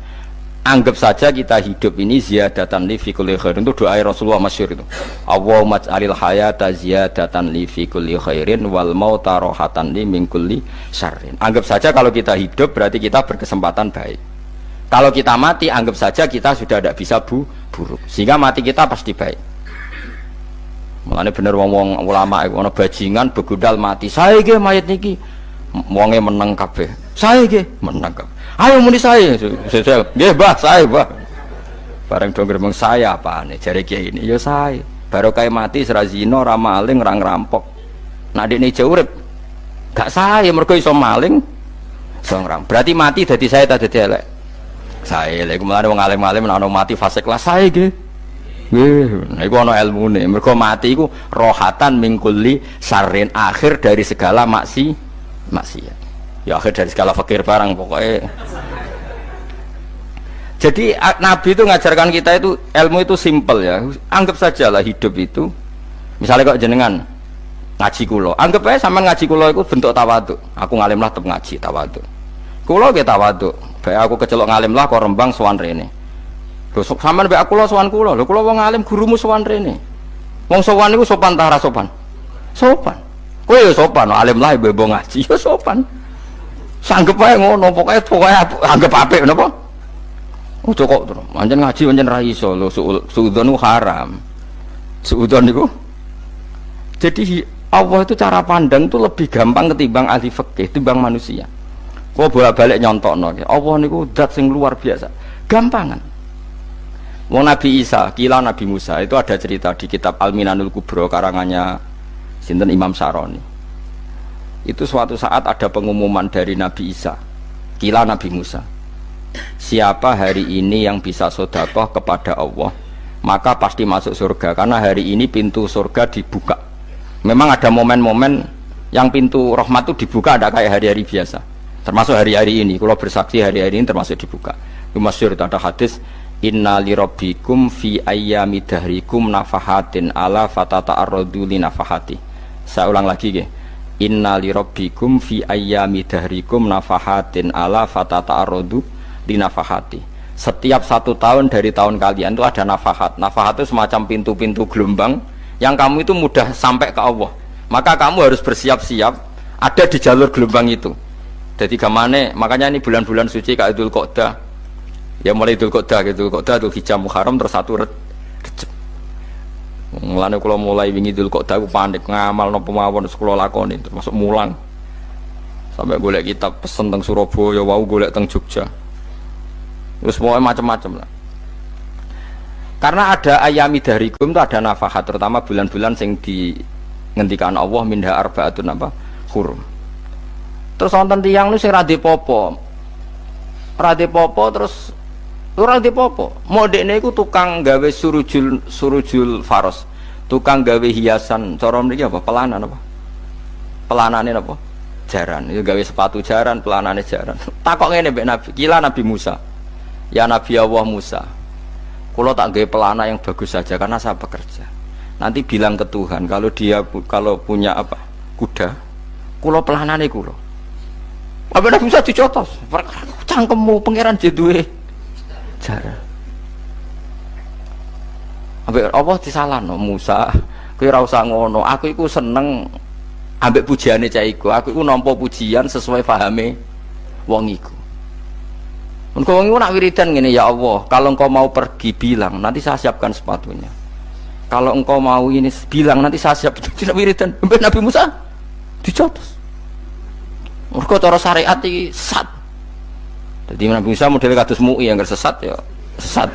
Anggap saja kita hidup ini ziyadatan li fi kulli khairin, itu doa Rasulullah masyhur itu. Allahumma ij'alil hayata ziyadatan li fi kulli khairin wal mauta rahatan li min kulli syarrin. Anggap saja kalau kita hidup berarti kita berkesempatan baik. Kalau kita mati anggap saja kita sudah tidak bisa buruk. Sehingga mati kita pasti baik. Mulane bener wong-wong ulama iku ana bajingan begudal mati. Saya nggih mayit niki wonge meneng kabeh. Saya nggih meneng kabeh. Ayo muni saya nggih Mbah, saya Mbah. Bareng dong gremeng saya apane jare kiai ini ya saya. Baru kae mati ora zina, ora maling, ora ngerampok. Nek dekne urip gak saya mergo iso maling, iso ngerampok. Berarti mati dadi saya ta dadi elek. Saya lek mulane wong alim-alim nek ana mati fase kelas saya nggih. Nggih, niku ana ilmune. Mergo mati iku rohatan mingkuli sarin, akhir dari segala maksiat. Ya akhir dari segala fakir barang pokoknya. Jadi Nabi itu ngajarkan kita itu ilmu itu simpel ya. Anggap saja lah hidup itu. Misalnya kok jenengan ngaji kulo, anggap aja sama ngaji kulo itu bentuk tawaduk. Aku ngalim lah tetap ngaji tawaduk. Kula ge tawaduk. Bae aku kecelok ngalim lah kok Rembang sowan rene. Lho sampean bae aku kula sowan kula. Lho kula wong alim gurumu sowan rene. Wong sowan niku sopan ta ora sopan? Sopan. Kowe ya sopan, alim lah bebo ngaji ya sopan. Sanggep ae ngono, pokoke anggap apik napa? Ojo kok terus. Pancen ngaji pancen ra iso lho, suudzon ku haram. Suudzon niku. Jadi Allah itu cara pandang itu lebih gampang ketimbang ahli fikih, timbang manusia. Kok bolak-balik nyontokno. Allah niku zat sing luar biasa. Gampangan. Wong Nabi Isa, kila Nabi Musa itu ada cerita di kitab Al-Minanul Kubro karangannya sinten Imam Saroni. Itu suatu saat ada pengumuman dari Nabi Isa, kila Nabi Musa. Siapa hari ini yang bisa sedekah kepada Allah, maka pasti masuk surga karena hari ini pintu surga dibuka. Memang ada momen-momen yang pintu rahmat itu dibuka, ada kayak hari-hari biasa. Termasuk hari-hari ini, kalau bersaksi hari-hari ini termasuk dibuka. Itu masyhur ada hadis, inna lirabbikum fi ayyami dahrikum nafahatin ala fatata'arradu li nafahati. Saya ulang lagi ya. Inna lirabbikum fi ayyami dahrikum nafahatin ala fatata'arradu li nafahati. Setiap 1 tahun dari tahun kalian itu ada nafahat. Nafahat itu semacam pintu-pintu gelombang yang kamu itu mudah sampai ke Allah. Maka kamu harus bersiap-siap ada di jalur gelombang itu. Jadi kemana? Makanya ini bulan-bulan suci kayak Dzul Qa'dah. Ya mulai Dzul Qa'dah, Dzul Hijjah, Muharram terus 1 Rejab. Mulane kula mulai wingi Dzul Qa'dah aku panik ngamal napa mawon kula lakoni termasuk mulang. Sampai golek kitab pesen teng Surabaya, wau golek teng Jogja. Terus mau macam-macam lah. Karena ada ayami dahrikum itu ada nafahat, terutama bulan-bulan sing di ngendikan Allah minha arbaatun apa hurum. Terus wonten tiyang nu sing ra dipopo. Ra dipopo terus ora dipopo. Modekne iku tukang gawe surujul faros. Tukang gawe hiasan, cara mriki apa? Pelanan apa? Pelanane apa? Jaran. Itu gawe sepatu jaran, pelanane jaran. Takok ngene mbek Nabi, kila Nabi Musa. Ya Nabi Allah Musa. Kulo tak gawe pelana yang bagus saja karena saya bekerja. Nanti bilang ke Tuhan kalau punya apa? Kuda. Kulo pelanane kulo. Apa Nabi Musa dicotos? Cangkemmu pangeran duwe jaran. Ambek Allah disalahno Musa, kowe ora usah ngono. Aku iku seneng ambek pujiane cah iku. Aku iku nampa pujian sesuai pahame wong iku. Engko wong iku nak wiridan ngene, ya Allah, kalau engkau mau pergi bilang, nanti saya siapkan sepatunya. Kalau engkau mau ini bilang, nanti saya siap. Tidak wiridan. Ambek Nabi Musa dicotos. Mergo cara syariat iki sesat. Jadi Nabi Musa model kados MUI yang sesat ya sesat.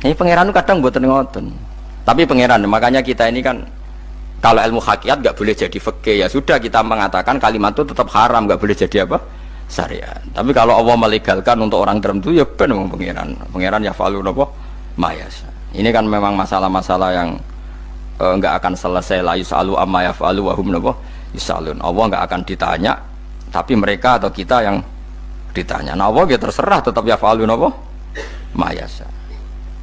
Ini pangeran kadang mboten ngoten. Tapi pangeran, makanya kita ini kan kalau ilmu hakikat nggak boleh jadi fikih, ya sudah kita mengatakan kalimat itu tetap haram, nggak boleh jadi apa? Syariat. Tapi kalau Allah melegalkan untuk orang tertentu ya benar pangeran. Pangeran ya falu napa? Mayas. Ini kan memang masalah-masalah yang nggak akan selesai, la yusalu amma yafalu wa hum napa yusalun. Allah nggak akan ditanya, tapi mereka atau kita yang ditanya. Nah Allah ya terserah tetap yafalu napa? Mayas.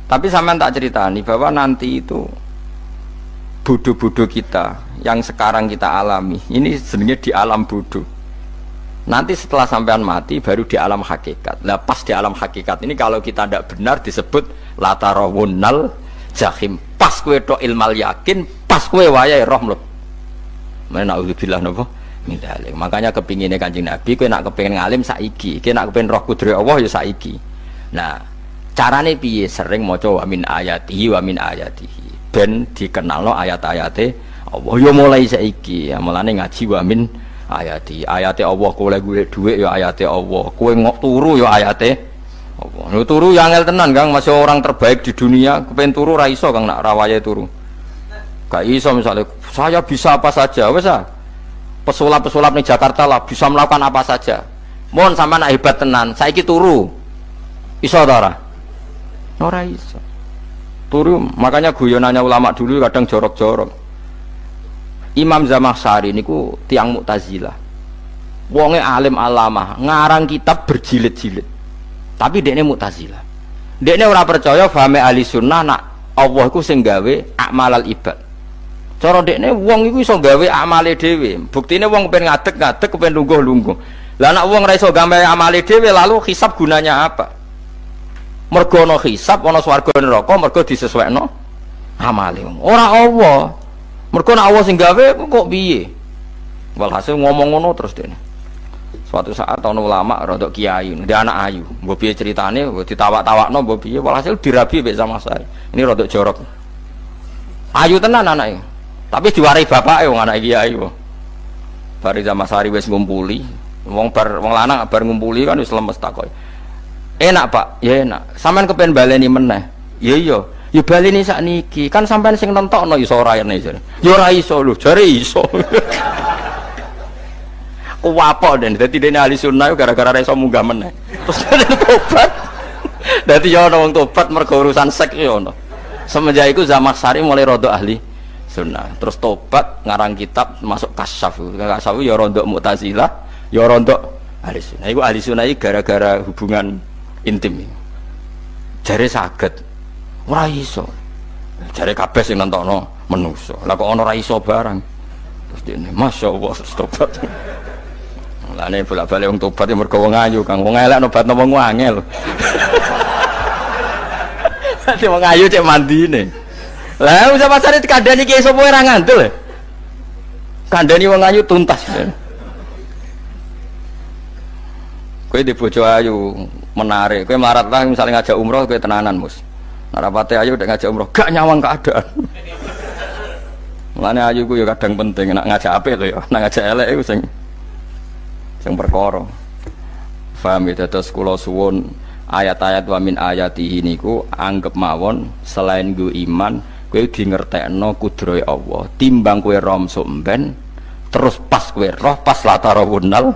Tapi sampean tak ceritani bahwa nanti itu bodoh-bodoh kita yang sekarang kita alami ini sebenarnya di alam bodoh. Nanti setelah sampean mati baru di alam hakikat. Nah pas di alam hakikat ini kalau kita tidak benar disebut latarawunnal jahim. Pas kue tok ilmal yakin, pas kue wayai roh mleb. Mana naudzubillah napa min dzalik. Makanya kepinginnya Kanjeng Nabi, kue nak kepingin ngalim saiki, kue nak kepingin roh kudri Allah ya saiki. Nah carane piye? Sering maca wa min ayatihi wa min ayatihi ben dikenalno ayat-ayate Allah ya mulai saiki. Ya mulane ngaji wa min ayati ayate Allah, kowe golek dhuwit ya ayate Allah, kowe turu ya ayate Allah. Lho turu ya angel tenan Kang, masih orang terbaik di dunia kepen turu ra iso Kang, nak rawaye turu gak iso. Misalnya saya bisa apa saja wis ah, pesulap-pesulap ning Jakarta lah bisa melakukan apa saja. Mohon sama nak hebat tenan saiki turu iso ta ora? Ora iso turu. Makanya guyonannya ulama dulu kadang jorok-jorok. Imam Zamakhsyari niku tiang Mu'tazilah, wonge alim alamah, ngarang kitab berjilid-jilid, tapi dekne Mu'tazilah. Dekne ora percaya fahame ahli sunnah nak Allah iku sing gawe akmalal ibad. Cara dekne wong iku iso gawe amale dhewe. Buktine wong kepen ngadeg-ngadeg, kepen lungguh-lungguh. Lah nek wong ora iso gawe amale dhewe lalu hisab gunanya apa? Mergo ana hisab, ana swarga neraka, mergo disesuaikno amale. Ora Allah. Mergo nek Allah sing gawe kok piye? Walhasil ngomong ngono terus dene. Suatu saat ana ulama rodok kiai, dia anak ayu. Mbok piye ceritane, mbok ditawak-tawakno mbok piye, walhasil dirabi mek sama saya. Ini rodok jorok. Ayu tenan anake. Tapi diwarai bapake wong anak kiai kok. Bari sama sari wis ngumpuli. Wong lanang bar ngumpuli kan wis lemes takoki. Enak Pak, ya enak. Sampeyan kepen baleni meneh. Ya iya. Ya baleni sakniki. Kan sampeyan sing nentokno iso ora rene jare. Ya ora iso lho, jare iso. Kuwapok den, dadi dene ahli sunnah gara-gara iso munggah meneh. Terus tobat. Dadi ya ana wong tobat mergo urusan seks ya ana. Semenjak iku Zamakhsyari mulai rodok ahli sunnah. Terus tobat ngarang kitab masuk kasyaf. Kasyaf ya rodok Mu'tazilah, ya rodok ahli sunnah. Iku ahli sunnah iki gara-gara hubungan intim. Jare saged. Ora iso. Jare kabeh sing nentokno menungso. Lah kok ana ora iso barang. Terus dene masyaallah tobat. Lane bolak-balik wong tobat ya mergo wong ayu, Kang. Wong elek nobatno wong angel. Dadi wong ayu cek mandine. Lah usah pasare dikandani ki sapa ora ngandel. Kandani wong ayu tuntas. Kowe di bojo ayu menarik, kowe melarat lah misalnya ngajak umroh kowe tenanan, Mus. Narapate ayu udah ngajak umroh, gak nyawang keadaan. Mulane ayu ku ya kadang penting, nek ngajak apik to ya, nek ngajak elek iku sing perkara. Paham ya, terus kula suwun ayat-ayat wa min ayatihi niku anggap mawon selain go iman kowe di ngertekno kudrohe Allah timbang kowe rom somben terus pas kowe roh pas latarawunal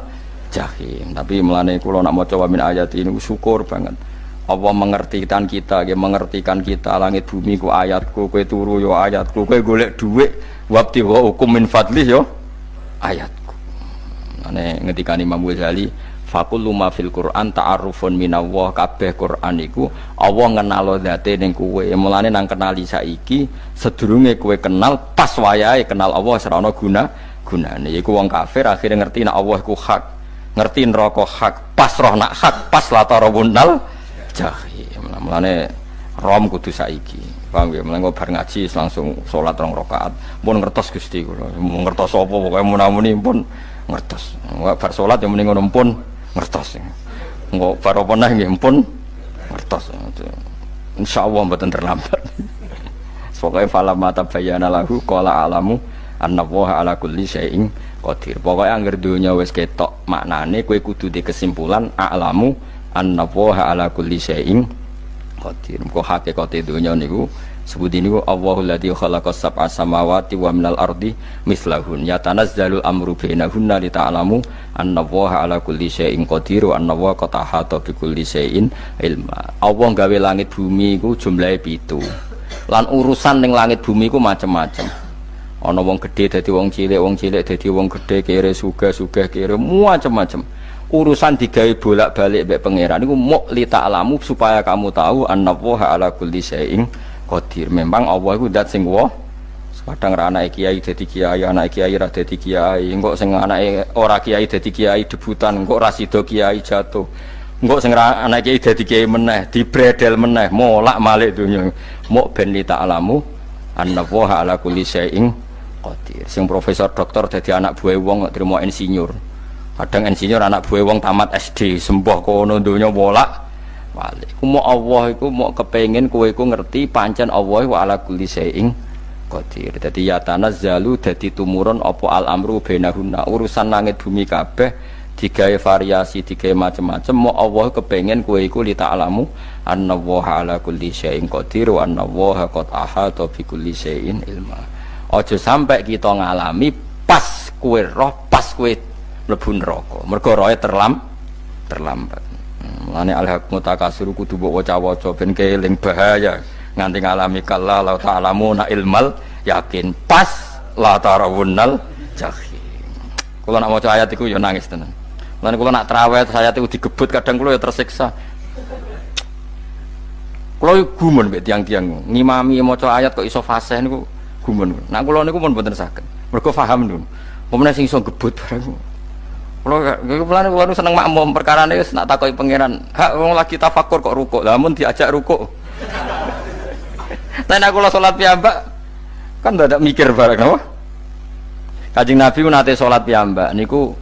jahim. Tapi mulane kula nak maca wa min ayatihi niku syukur banget Allah mengertikan kita, mengertikan kita langit bumi ku ayatku, kowe turu yo ayatku, kowe golek dhuwit wabti wa hukum min fadli yo ayatku. Ane ngendikan Imam Ghazali faqullu ma fil Qur'an ta'arufun minallah, kabeh Qur'an iku Allah ngenalo zate ning kowe. Mulane nang kenali saiki sedurunge kowe kenal pas wayahe kenal Allah ora ana gunane. Iku wong kafir akhire ngerti nek Allah iku hak, ngerti neraka hak, pas roh nak hak, pas latarawunal jahim. Mulane rom kudu saiki. Paham ya? Mulane bar ngaji langsung salat 2 rakaat. Mun ngertos Gusti kula. Mun ngertos apa pokoke munamuni pun ngertos. Enggak bar salat ya mending ngono pun ngertos. Enggak bar apa neh nggih pun ngertos. Insyaallah mboten terlambat. Pokoke fala mata bayana lahu qala alamu annallaha ala kulli syai'in qadir. Pokoke anggere donya wis ketok maknane kowe kudu di kesimpulan alamu annallaha ala kulli syai'in qadir. Kok hakikate donya niku sebuti niku Allahul ladzi khalaqas sab'a samawati wa minal ardi mislahun yatanazzalul amru bainahunna lita'lamu annallaha ala kulli syai'in qadir wa annallaha qad ahata bi kulli syai'in ilma. Allah gawe langit bumi iku jumlahe 7. Lan urusan ning langit bumi iku macam-macam. Ana wong gedhe dadi wong cilik dadi wong gedhe, kere sugih kere macam-macam. Urusan digawe bolak-balik mbek pangeran niku muk lita'lamu supaya kamu tahu annallaha ala kulli syai'in qadir. Memang Allah itu zat sing wah. Kadang ra anake kiai dadi kiai, anake kiai ra dadi kiai, engko sing anake ora kiai dadi kiai debutan, engko ra sida kiai jatuh. Engko sing ra anake kiai dadi kiai meneh, dibredel meneh, molak-malik donya. Muk ben li ta'lamu annallaha ala kulli syai'in qadir. Sing profesor doktor dadi anak buah wong trimo insinyur. Kadang insinyur anak buah wong tamat SD, sembah kono donya molak. Walik. Mau Allah iku mau kepengen kowe iku ngerti pancen Allah wa ala kulli syai'in qadir. Dadi ya tanazzalu dadi tumurun apa al amru bainahunna. Urusan langit bumi kabeh digawe variasi, digawe macam-macam. Mau Allah kepengen kowe iku li ta'lamu annallaha ala kulli syai'in qadir wa annallaha qad ahata bi kulli syai'in ilma. Aja sampai kita ngalami pas kowe roh, pas kowe mlebu neraka. Mergo roe terlambat. Mulane al-haqqu takasur kudu mbok waca-waca ben keling bahaya nganti ngalami kala la ta'lamuna ilmal yakin pas la tarawunnal jahim. Kula nak maca ayat iku ya nangis tenan. Mulane kula nak traweh ayat iku digebut kadang kula ya tersiksa. Kula gumun mbek tiang-tiang ngimami maca ayat kok iso fasih niku gumun. Nak kula niku pun mboten saged. Mergo paham niku. Pemene sing iso gebut bareng. Kula seneng makmum perkarane wis nak takoki pangeran, hak wong lagi tafakur kok rukuk. Lah mun diajak rukuk. Nek kula salat piyambak kan ndak mikir bareng napa? Kanjeng Nabi nate salat piyambak niku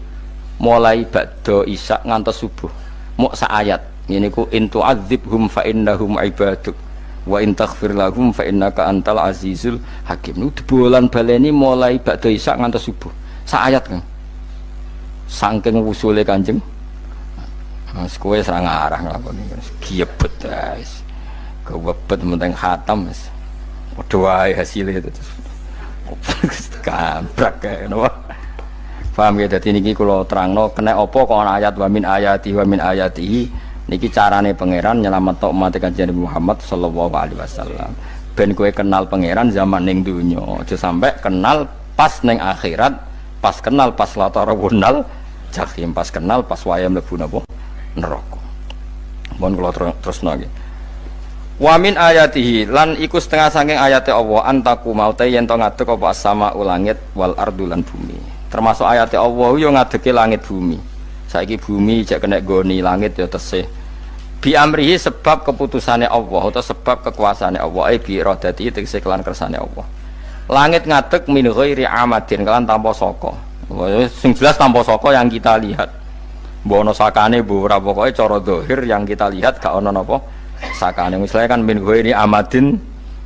mulai ba'da isya ngantos subuh. Mok sak ayat. Niku in tu'adzibhum fa innahum ibaduk wa in taghfir lahum fa innaka antal azizul hakim. Niku dibolan baleni mulai ba'da isya ngantos subuh. Sak ayat kan. Saking usule Kanjeng. Mas kowe serang arah nglakoni giebet guys. Kewebet menteng khatam wis. Padha wae hasilé terus. Kabrak kae napa. Paham ya, dadi niki kula terangno kena apa kok ana ayat wa min ayatihi niki carane pangeran nyelametno umat Kanjeng Muhammad sallallahu alaihi wasallam. Ben kowe kenal pangeran zaman ning donya, aja sampai kenal pas ning akhirat, pas kenal pas latarawunal jahim, pas kenal pas waya mlebu napa neraka. Mohon kula terusno nggih. Wa min ayatihi lan iku setengah saking ayate Allah antaku maute yen to ngadeg apa sama ulangit wal ardu lan bumi. Termasuk ayate Allah yo ngadege langit bumi. Saiki bumi jek kena goni langit yo tesih. Bi amrihi sebab keputusane Allah atau sebab kekuasaane Allah bi iradati tegese kelan kersane Allah. Langit ngadeg min ghairi amadin kelan tanpa saka. Sing jelas tanpa saka yang kita lihat. Mbok ana sakane mbok ora pokoke cara zahir yang kita lihat gak ana napa sakane. Misalnya kan min ghairi amadin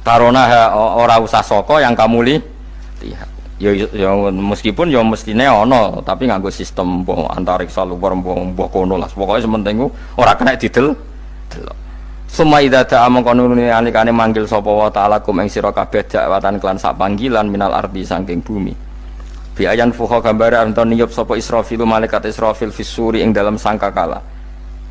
tarona ora usah saka yang kamu lihat. Ya meskipun ya mestine ana tapi nganggo sistem antariksa luar mbok kono lah. Pokoke sementing ora kena didel. Suma idza ta'a mangkono alikane manggil sapa wa ta'ala kum ing sira kabeh dakwatan kelan sak panggilan minal ardi saking bumi. Bi ayan fuha gambare anton niyup sapa Israfil malaikat Israfil fisuri ing dalam sangkakala.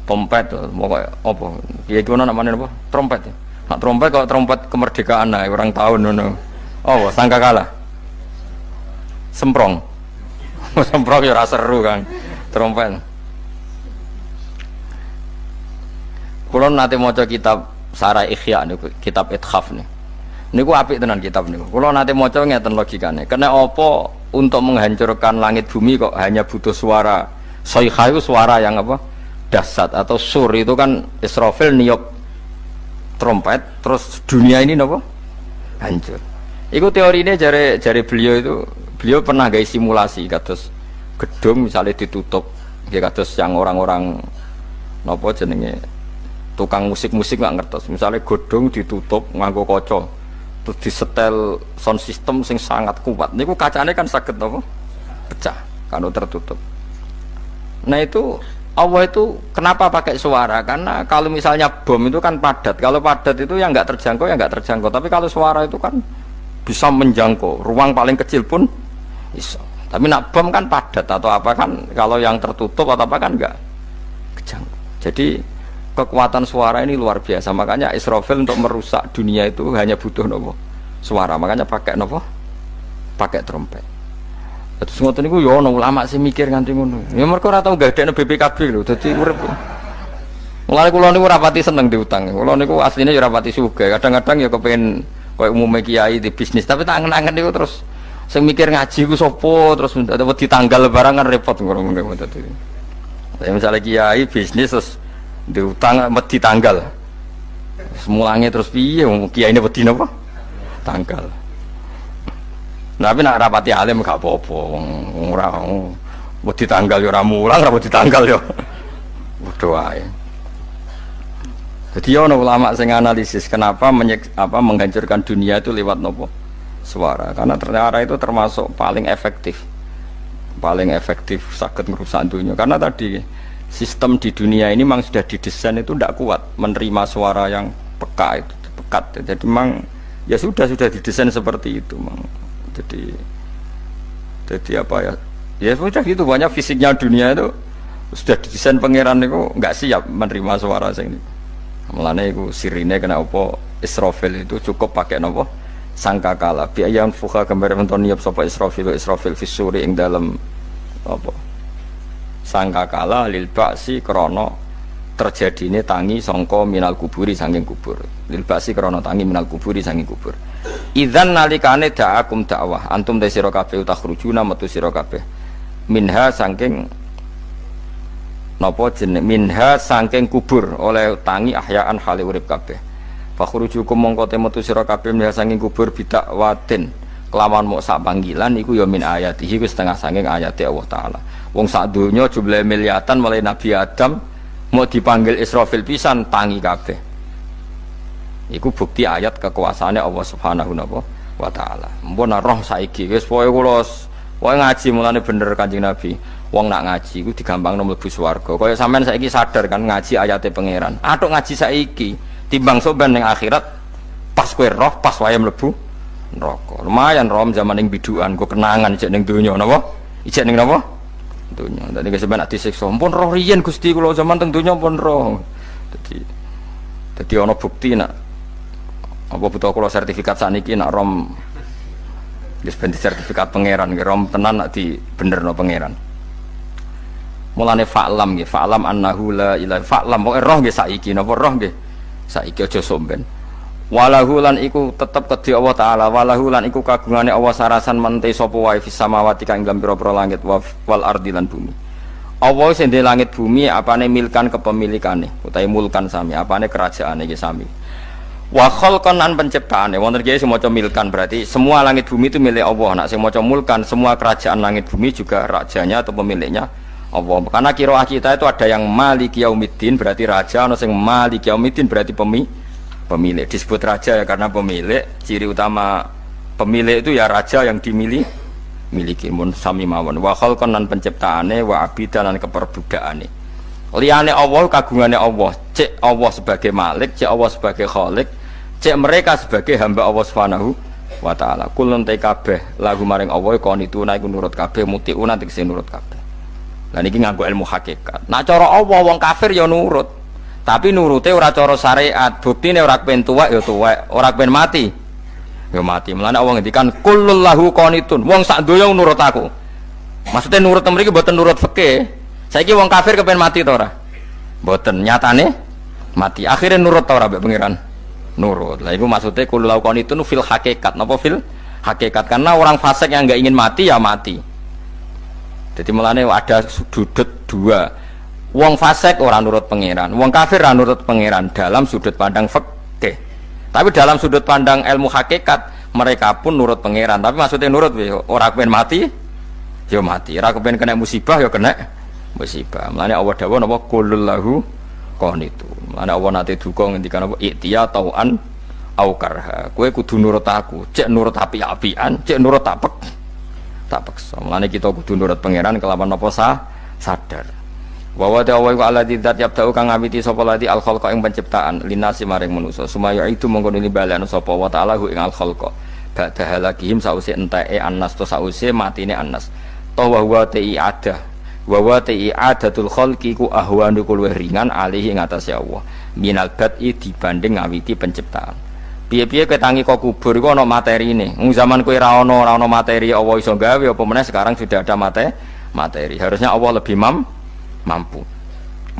Trompet pokoke apa? Ya iku ana namane apa? Trompet. Nak trompet kok trompet kemerdekaan ae orang tahun ngono. Oh, sangkakala. Semprong. Semprong ya ora seru kan. Trompet. Kulo nate maca kitab Sarah Ikhya niku, kitab Ithaf niku. Niku apik tenan kitab niku. Kulo nate maca ngeten logikane. Kena apa untuk menghancurkan langit bumi kok hanya butuh suara sayha itu suara yang apa? Dahsyat atau sur itu kan Israfil niup trompet terus dunia ini napa? Hancur. Iku teorinya jare beliau pernah gawe simulasi kados gedung misalnya ditutup nggih kados yang orang-orang napa jenenge tukang musik-musik nggak ngertos misalnya gedung ditutup nganggo kaca terus disetel sound system sing sangat kuat niku kacane kan saged napa pecah kalau tertutup. Nah itu Allah itu kenapa pakai suara? Karena kalau misalnya bom itu kan padat. Kalau padat itu yang nggak terjangkau, ya nggak terjangkau. Tapi kalau suara itu kan bisa menjangkau. Ruang paling kecil pun bisa. Tapi nak bom kan padat atau apa kan? Kalau yang tertutup atau apa kan nggak kejangkau. Jadi kekuatan suara ini luar biasa. Makanya Israfil untuk merusak dunia itu hanya butuh nopo suara. Makanya pakai nopo, pakai trompet. Terus ngoten niku ya ana ulama sing mikir nganti ngono. Ya mergo ora tau gadekno BPKB lho, dadi urip. Mulane kula niku ora pati seneng diutang. Kula niku asline ya ora pati sugih. Kadang-kadang ya kepengin koyo umume kiai di bisnis, tapi tak angen-angen niku terus sing mikir ngaji ku sapa, terus wedi tanggal barang kan repot ngono dadi. Ya misalnya kiai bisnis terus diutang wedi tanggal. Semulange terus piye wong kiai ne wedi napa? Tanggal. Tapi nak rapati alim gak apa-apa, ora wedi tanggal ya ora mulang, ora wedi tanggal ya. Padha wae. Jadi ana ulama sing analisis kenapa menghancurkan dunia itu lewat nopo? Suara. Karena ternyata itu termasuk paling efektif. Paling efektif saged ngrusak dunia. Karena tadi sistem di dunia ini memang sudah didesain itu tidak kuat menerima suara yang peka itu, pekat. Jadi memang ya sudah didesain seperti itu, memang. Jadi apa ya? Ya sudah gitu, banyak fisiknya dunia itu sudah didesain pangeran itu nggak siap menerima suara sing. Mulane iku sirine kena apa Israfil itu cukup pakai napa sangkakala. Bi ayam fuha gambar menton niap sapa Israfil fisuri ing dalam apa? Sangkakala lil ba'si krana terjadine tangi sangka minal kuburi saking kubur. Lil basi krana tangi minal kuburi saking kubur. Idzan nalikane da'akum dakwah antum te sira kabeh takhrujuna metu sira kabeh. Minha saking napa jeneng minha saking kubur oleh tangi ahyaan hale urip kabeh. Fakhrujukum mongko te metu sira kabeh minha saking kubur bidakwatin kelawan mok sak panggilan iku ya min ayatihi wis setengah saking ayate Allah taala. Wong sak donya jumlah miliatan mulai Nabi Adam mau dipanggil Israfil pisan tangi kabeh. Iku bukti ayat kekuasaane Allah Subhanahu wa taala. Mpun roh saiki wis pokoke kula ngaji mulane bener Kanjeng Nabi. Wong nak ngaji iku digampangno mlebu swarga. Kaya sampean saiki sadar kan ngaji ayate pangeran. Atuk ngaji saiki timbang soban ning akhirat pas kowe roh pas wae mlebu neraka. Lumayan rom zaman ning bidukan kok kenangan ijek ning donya napa? Ijek ning napa? Donya. Dadi sampeyan nak disiksa, pun roh riyen Gusti kula zaman teng donya pun roh. Dadi ana bukti nak apa butuh kula sertifikat sakniki nak rom wis ben sertifikat pangeran rom tenan nak di benerno pangeran. Mulane fa'lam nggih, fa'lam annahu la ilaha fa'lam pokoke roh nggih saiki napa roh nggih. Saiki aja somben. Walahu lan iku tetep kedhi Allah taala, walahu lan iku kagungane Allah sarasan mente sapa wae fis samawati kang ing pira-pira langit wal ardi lan bumi. Allah sing ndek langit bumi apane milkan kepemilikane utawi mulkan sami, apane kerajaane iki sami. Wa khalqan an penciptaane wonten iki sing maca milkan berarti semua langit bumi itu milik Allah. Nek sing maca mulkan semua kerajaan langit bumi juga rajanya atau pemiliknya Allah. Karena qiraah kita itu ada yang Maliki Yaumiddin berarti raja, ana sing Maliki Yaumiddin berarti pemilik. Disebut raja ya karena pemilik. Ciri utama pemilik itu ya raja yang dimiliki mun sami mawon. Wa khalqan lan penciptaane wa abidan lan keperbudakane. Liyane Allah kagungane Allah, cek Allah sebagai malik, cek Allah sebagai khalik, cek mereka sebagai hamba Allah Subhanahu wa taala. Kulun te kabeh lagu maring Allah konituna iku nurut kabeh mutiuna tegese nurut kabeh. Lah niki nganggo ilmu hakikat. Nak cara Allah wong kafir ya nurut. Tapi nurute ora cara syariat. Buktine ora kepen tuwek ya tuwek, ora kepen mati ya mati. Mulane Allah ngendikan kullul lahu qanitun. Wong sak donya nurut aku. Maksudnya nurut mriki mboten nurut fikih. Saiki wong kafir kepen mati ta ora? Mboten, nyatane mati. Akhirnya nurut ta ora mbek pangeran? Nurut. Lah iku maksudnya kullul lahu qanitun fil hakikat. Napa fil hakikat? Karena orang fasik yang enggak ingin mati ya mati. Jadi mulane ada sudut dua. Wong fasik orang nurut pangeran, wong kafir ora nurut pangeran dalam sudut pandang fikih. Tapi dalam sudut pandang ilmu hakikat mereka pun nurut pangeran. Tapi maksudnya nurut ora kepen mati, ya mati. Ora kepen kena musibah ya kena musibah. Mulane Allah dawuh napa qulul lahu qanitun. Mulane Allah nate duka ngendikan apa iktiya tauan au karha. Kowe kudu nurut aku, cek nurut api-apian, cek nurut tak paksa. Mulane kita kudu nurut pangeran kelawan apa sadar. Wa wa ta'ala wa alladzi dzat yabda'u kang ngawiti sapa lati al khalqa ing penciptaan linasi maring manusa sumaya itu mongko nilibalen sapa wa ta'ala ing al khalqa ba'da halakihim sause enteke annas to sause matine annas to wa huwa ta'i'adah wa wa ta'i'adatul khalqi ku ahwanu luwih ringan alihi ing atase Allah minal bad'i dibanding ngawiti penciptaan. Piye-piye ketangi kok kubur iku ana materine. Wong zaman kowe ora ana materi Allah iso gawe apa meneh sekarang sudah ada materi. Harusnya Allah lebih mampu.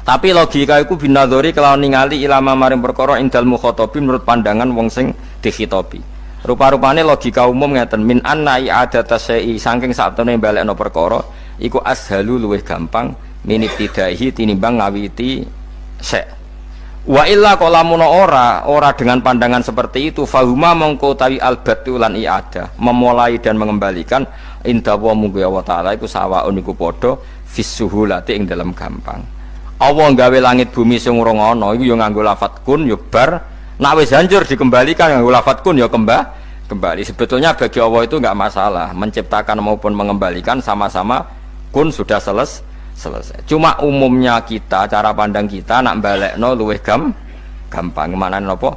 Tapi logika iku binadzori kelawan ningali ilama maring perkara indal mukhatabin menurut pandangan wong sing dikhitobi. Rupa-rupane logika umum ngeten min anna i'adata syai'i saking satune balekno perkara iku ashalu luwih gampang minibtidaihi tinimbang ngawiti syai'. Wa illa qalamun ora dengan pandangan seperti itu fahuma mongko tawi albatu lan i'adah memulai dan mengembalikan inda wa munggu Allah taala iku sawaun iku padha fisuhulati ing dalam gampang. Allah gawe langit bumi sing ora ana iku ya nganggo lafat kun ya bar, nek wis hancur dikembalikan nganggo lafat kun ya kembali. Sebetulnya bagi Allah itu enggak masalah, menciptakan maupun mengembalikan sama-sama kun sudah selesai. Cuma umumnya kita cara pandang kita nak balekno luwih gampang. Manane napa?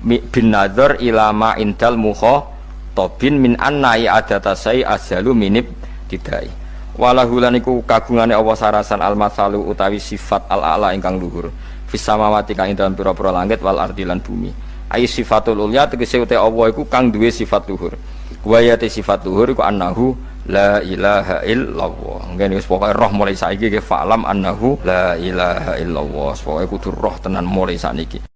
Bin nadzar ilama indal mukhatabin min anna i'adata syai azalu minib tidai. Walahu lan iku kagungane Allah sarasan al-masalu utawi sifat al-a'la ingkang luhur fis samawati kang ing dalem pira-pira langit wal ardi lan bumi. Ai sifatul ulya tegese uta Allah iku kang duwe sifat luhur. Wa ya sifat luhur iku annahu la ilaha illallah. Ngene wis pokoke roh mulai saiki ke fa'lam annahu la ilaha illallah. Pokoke kudu roh tenan mulai saniki.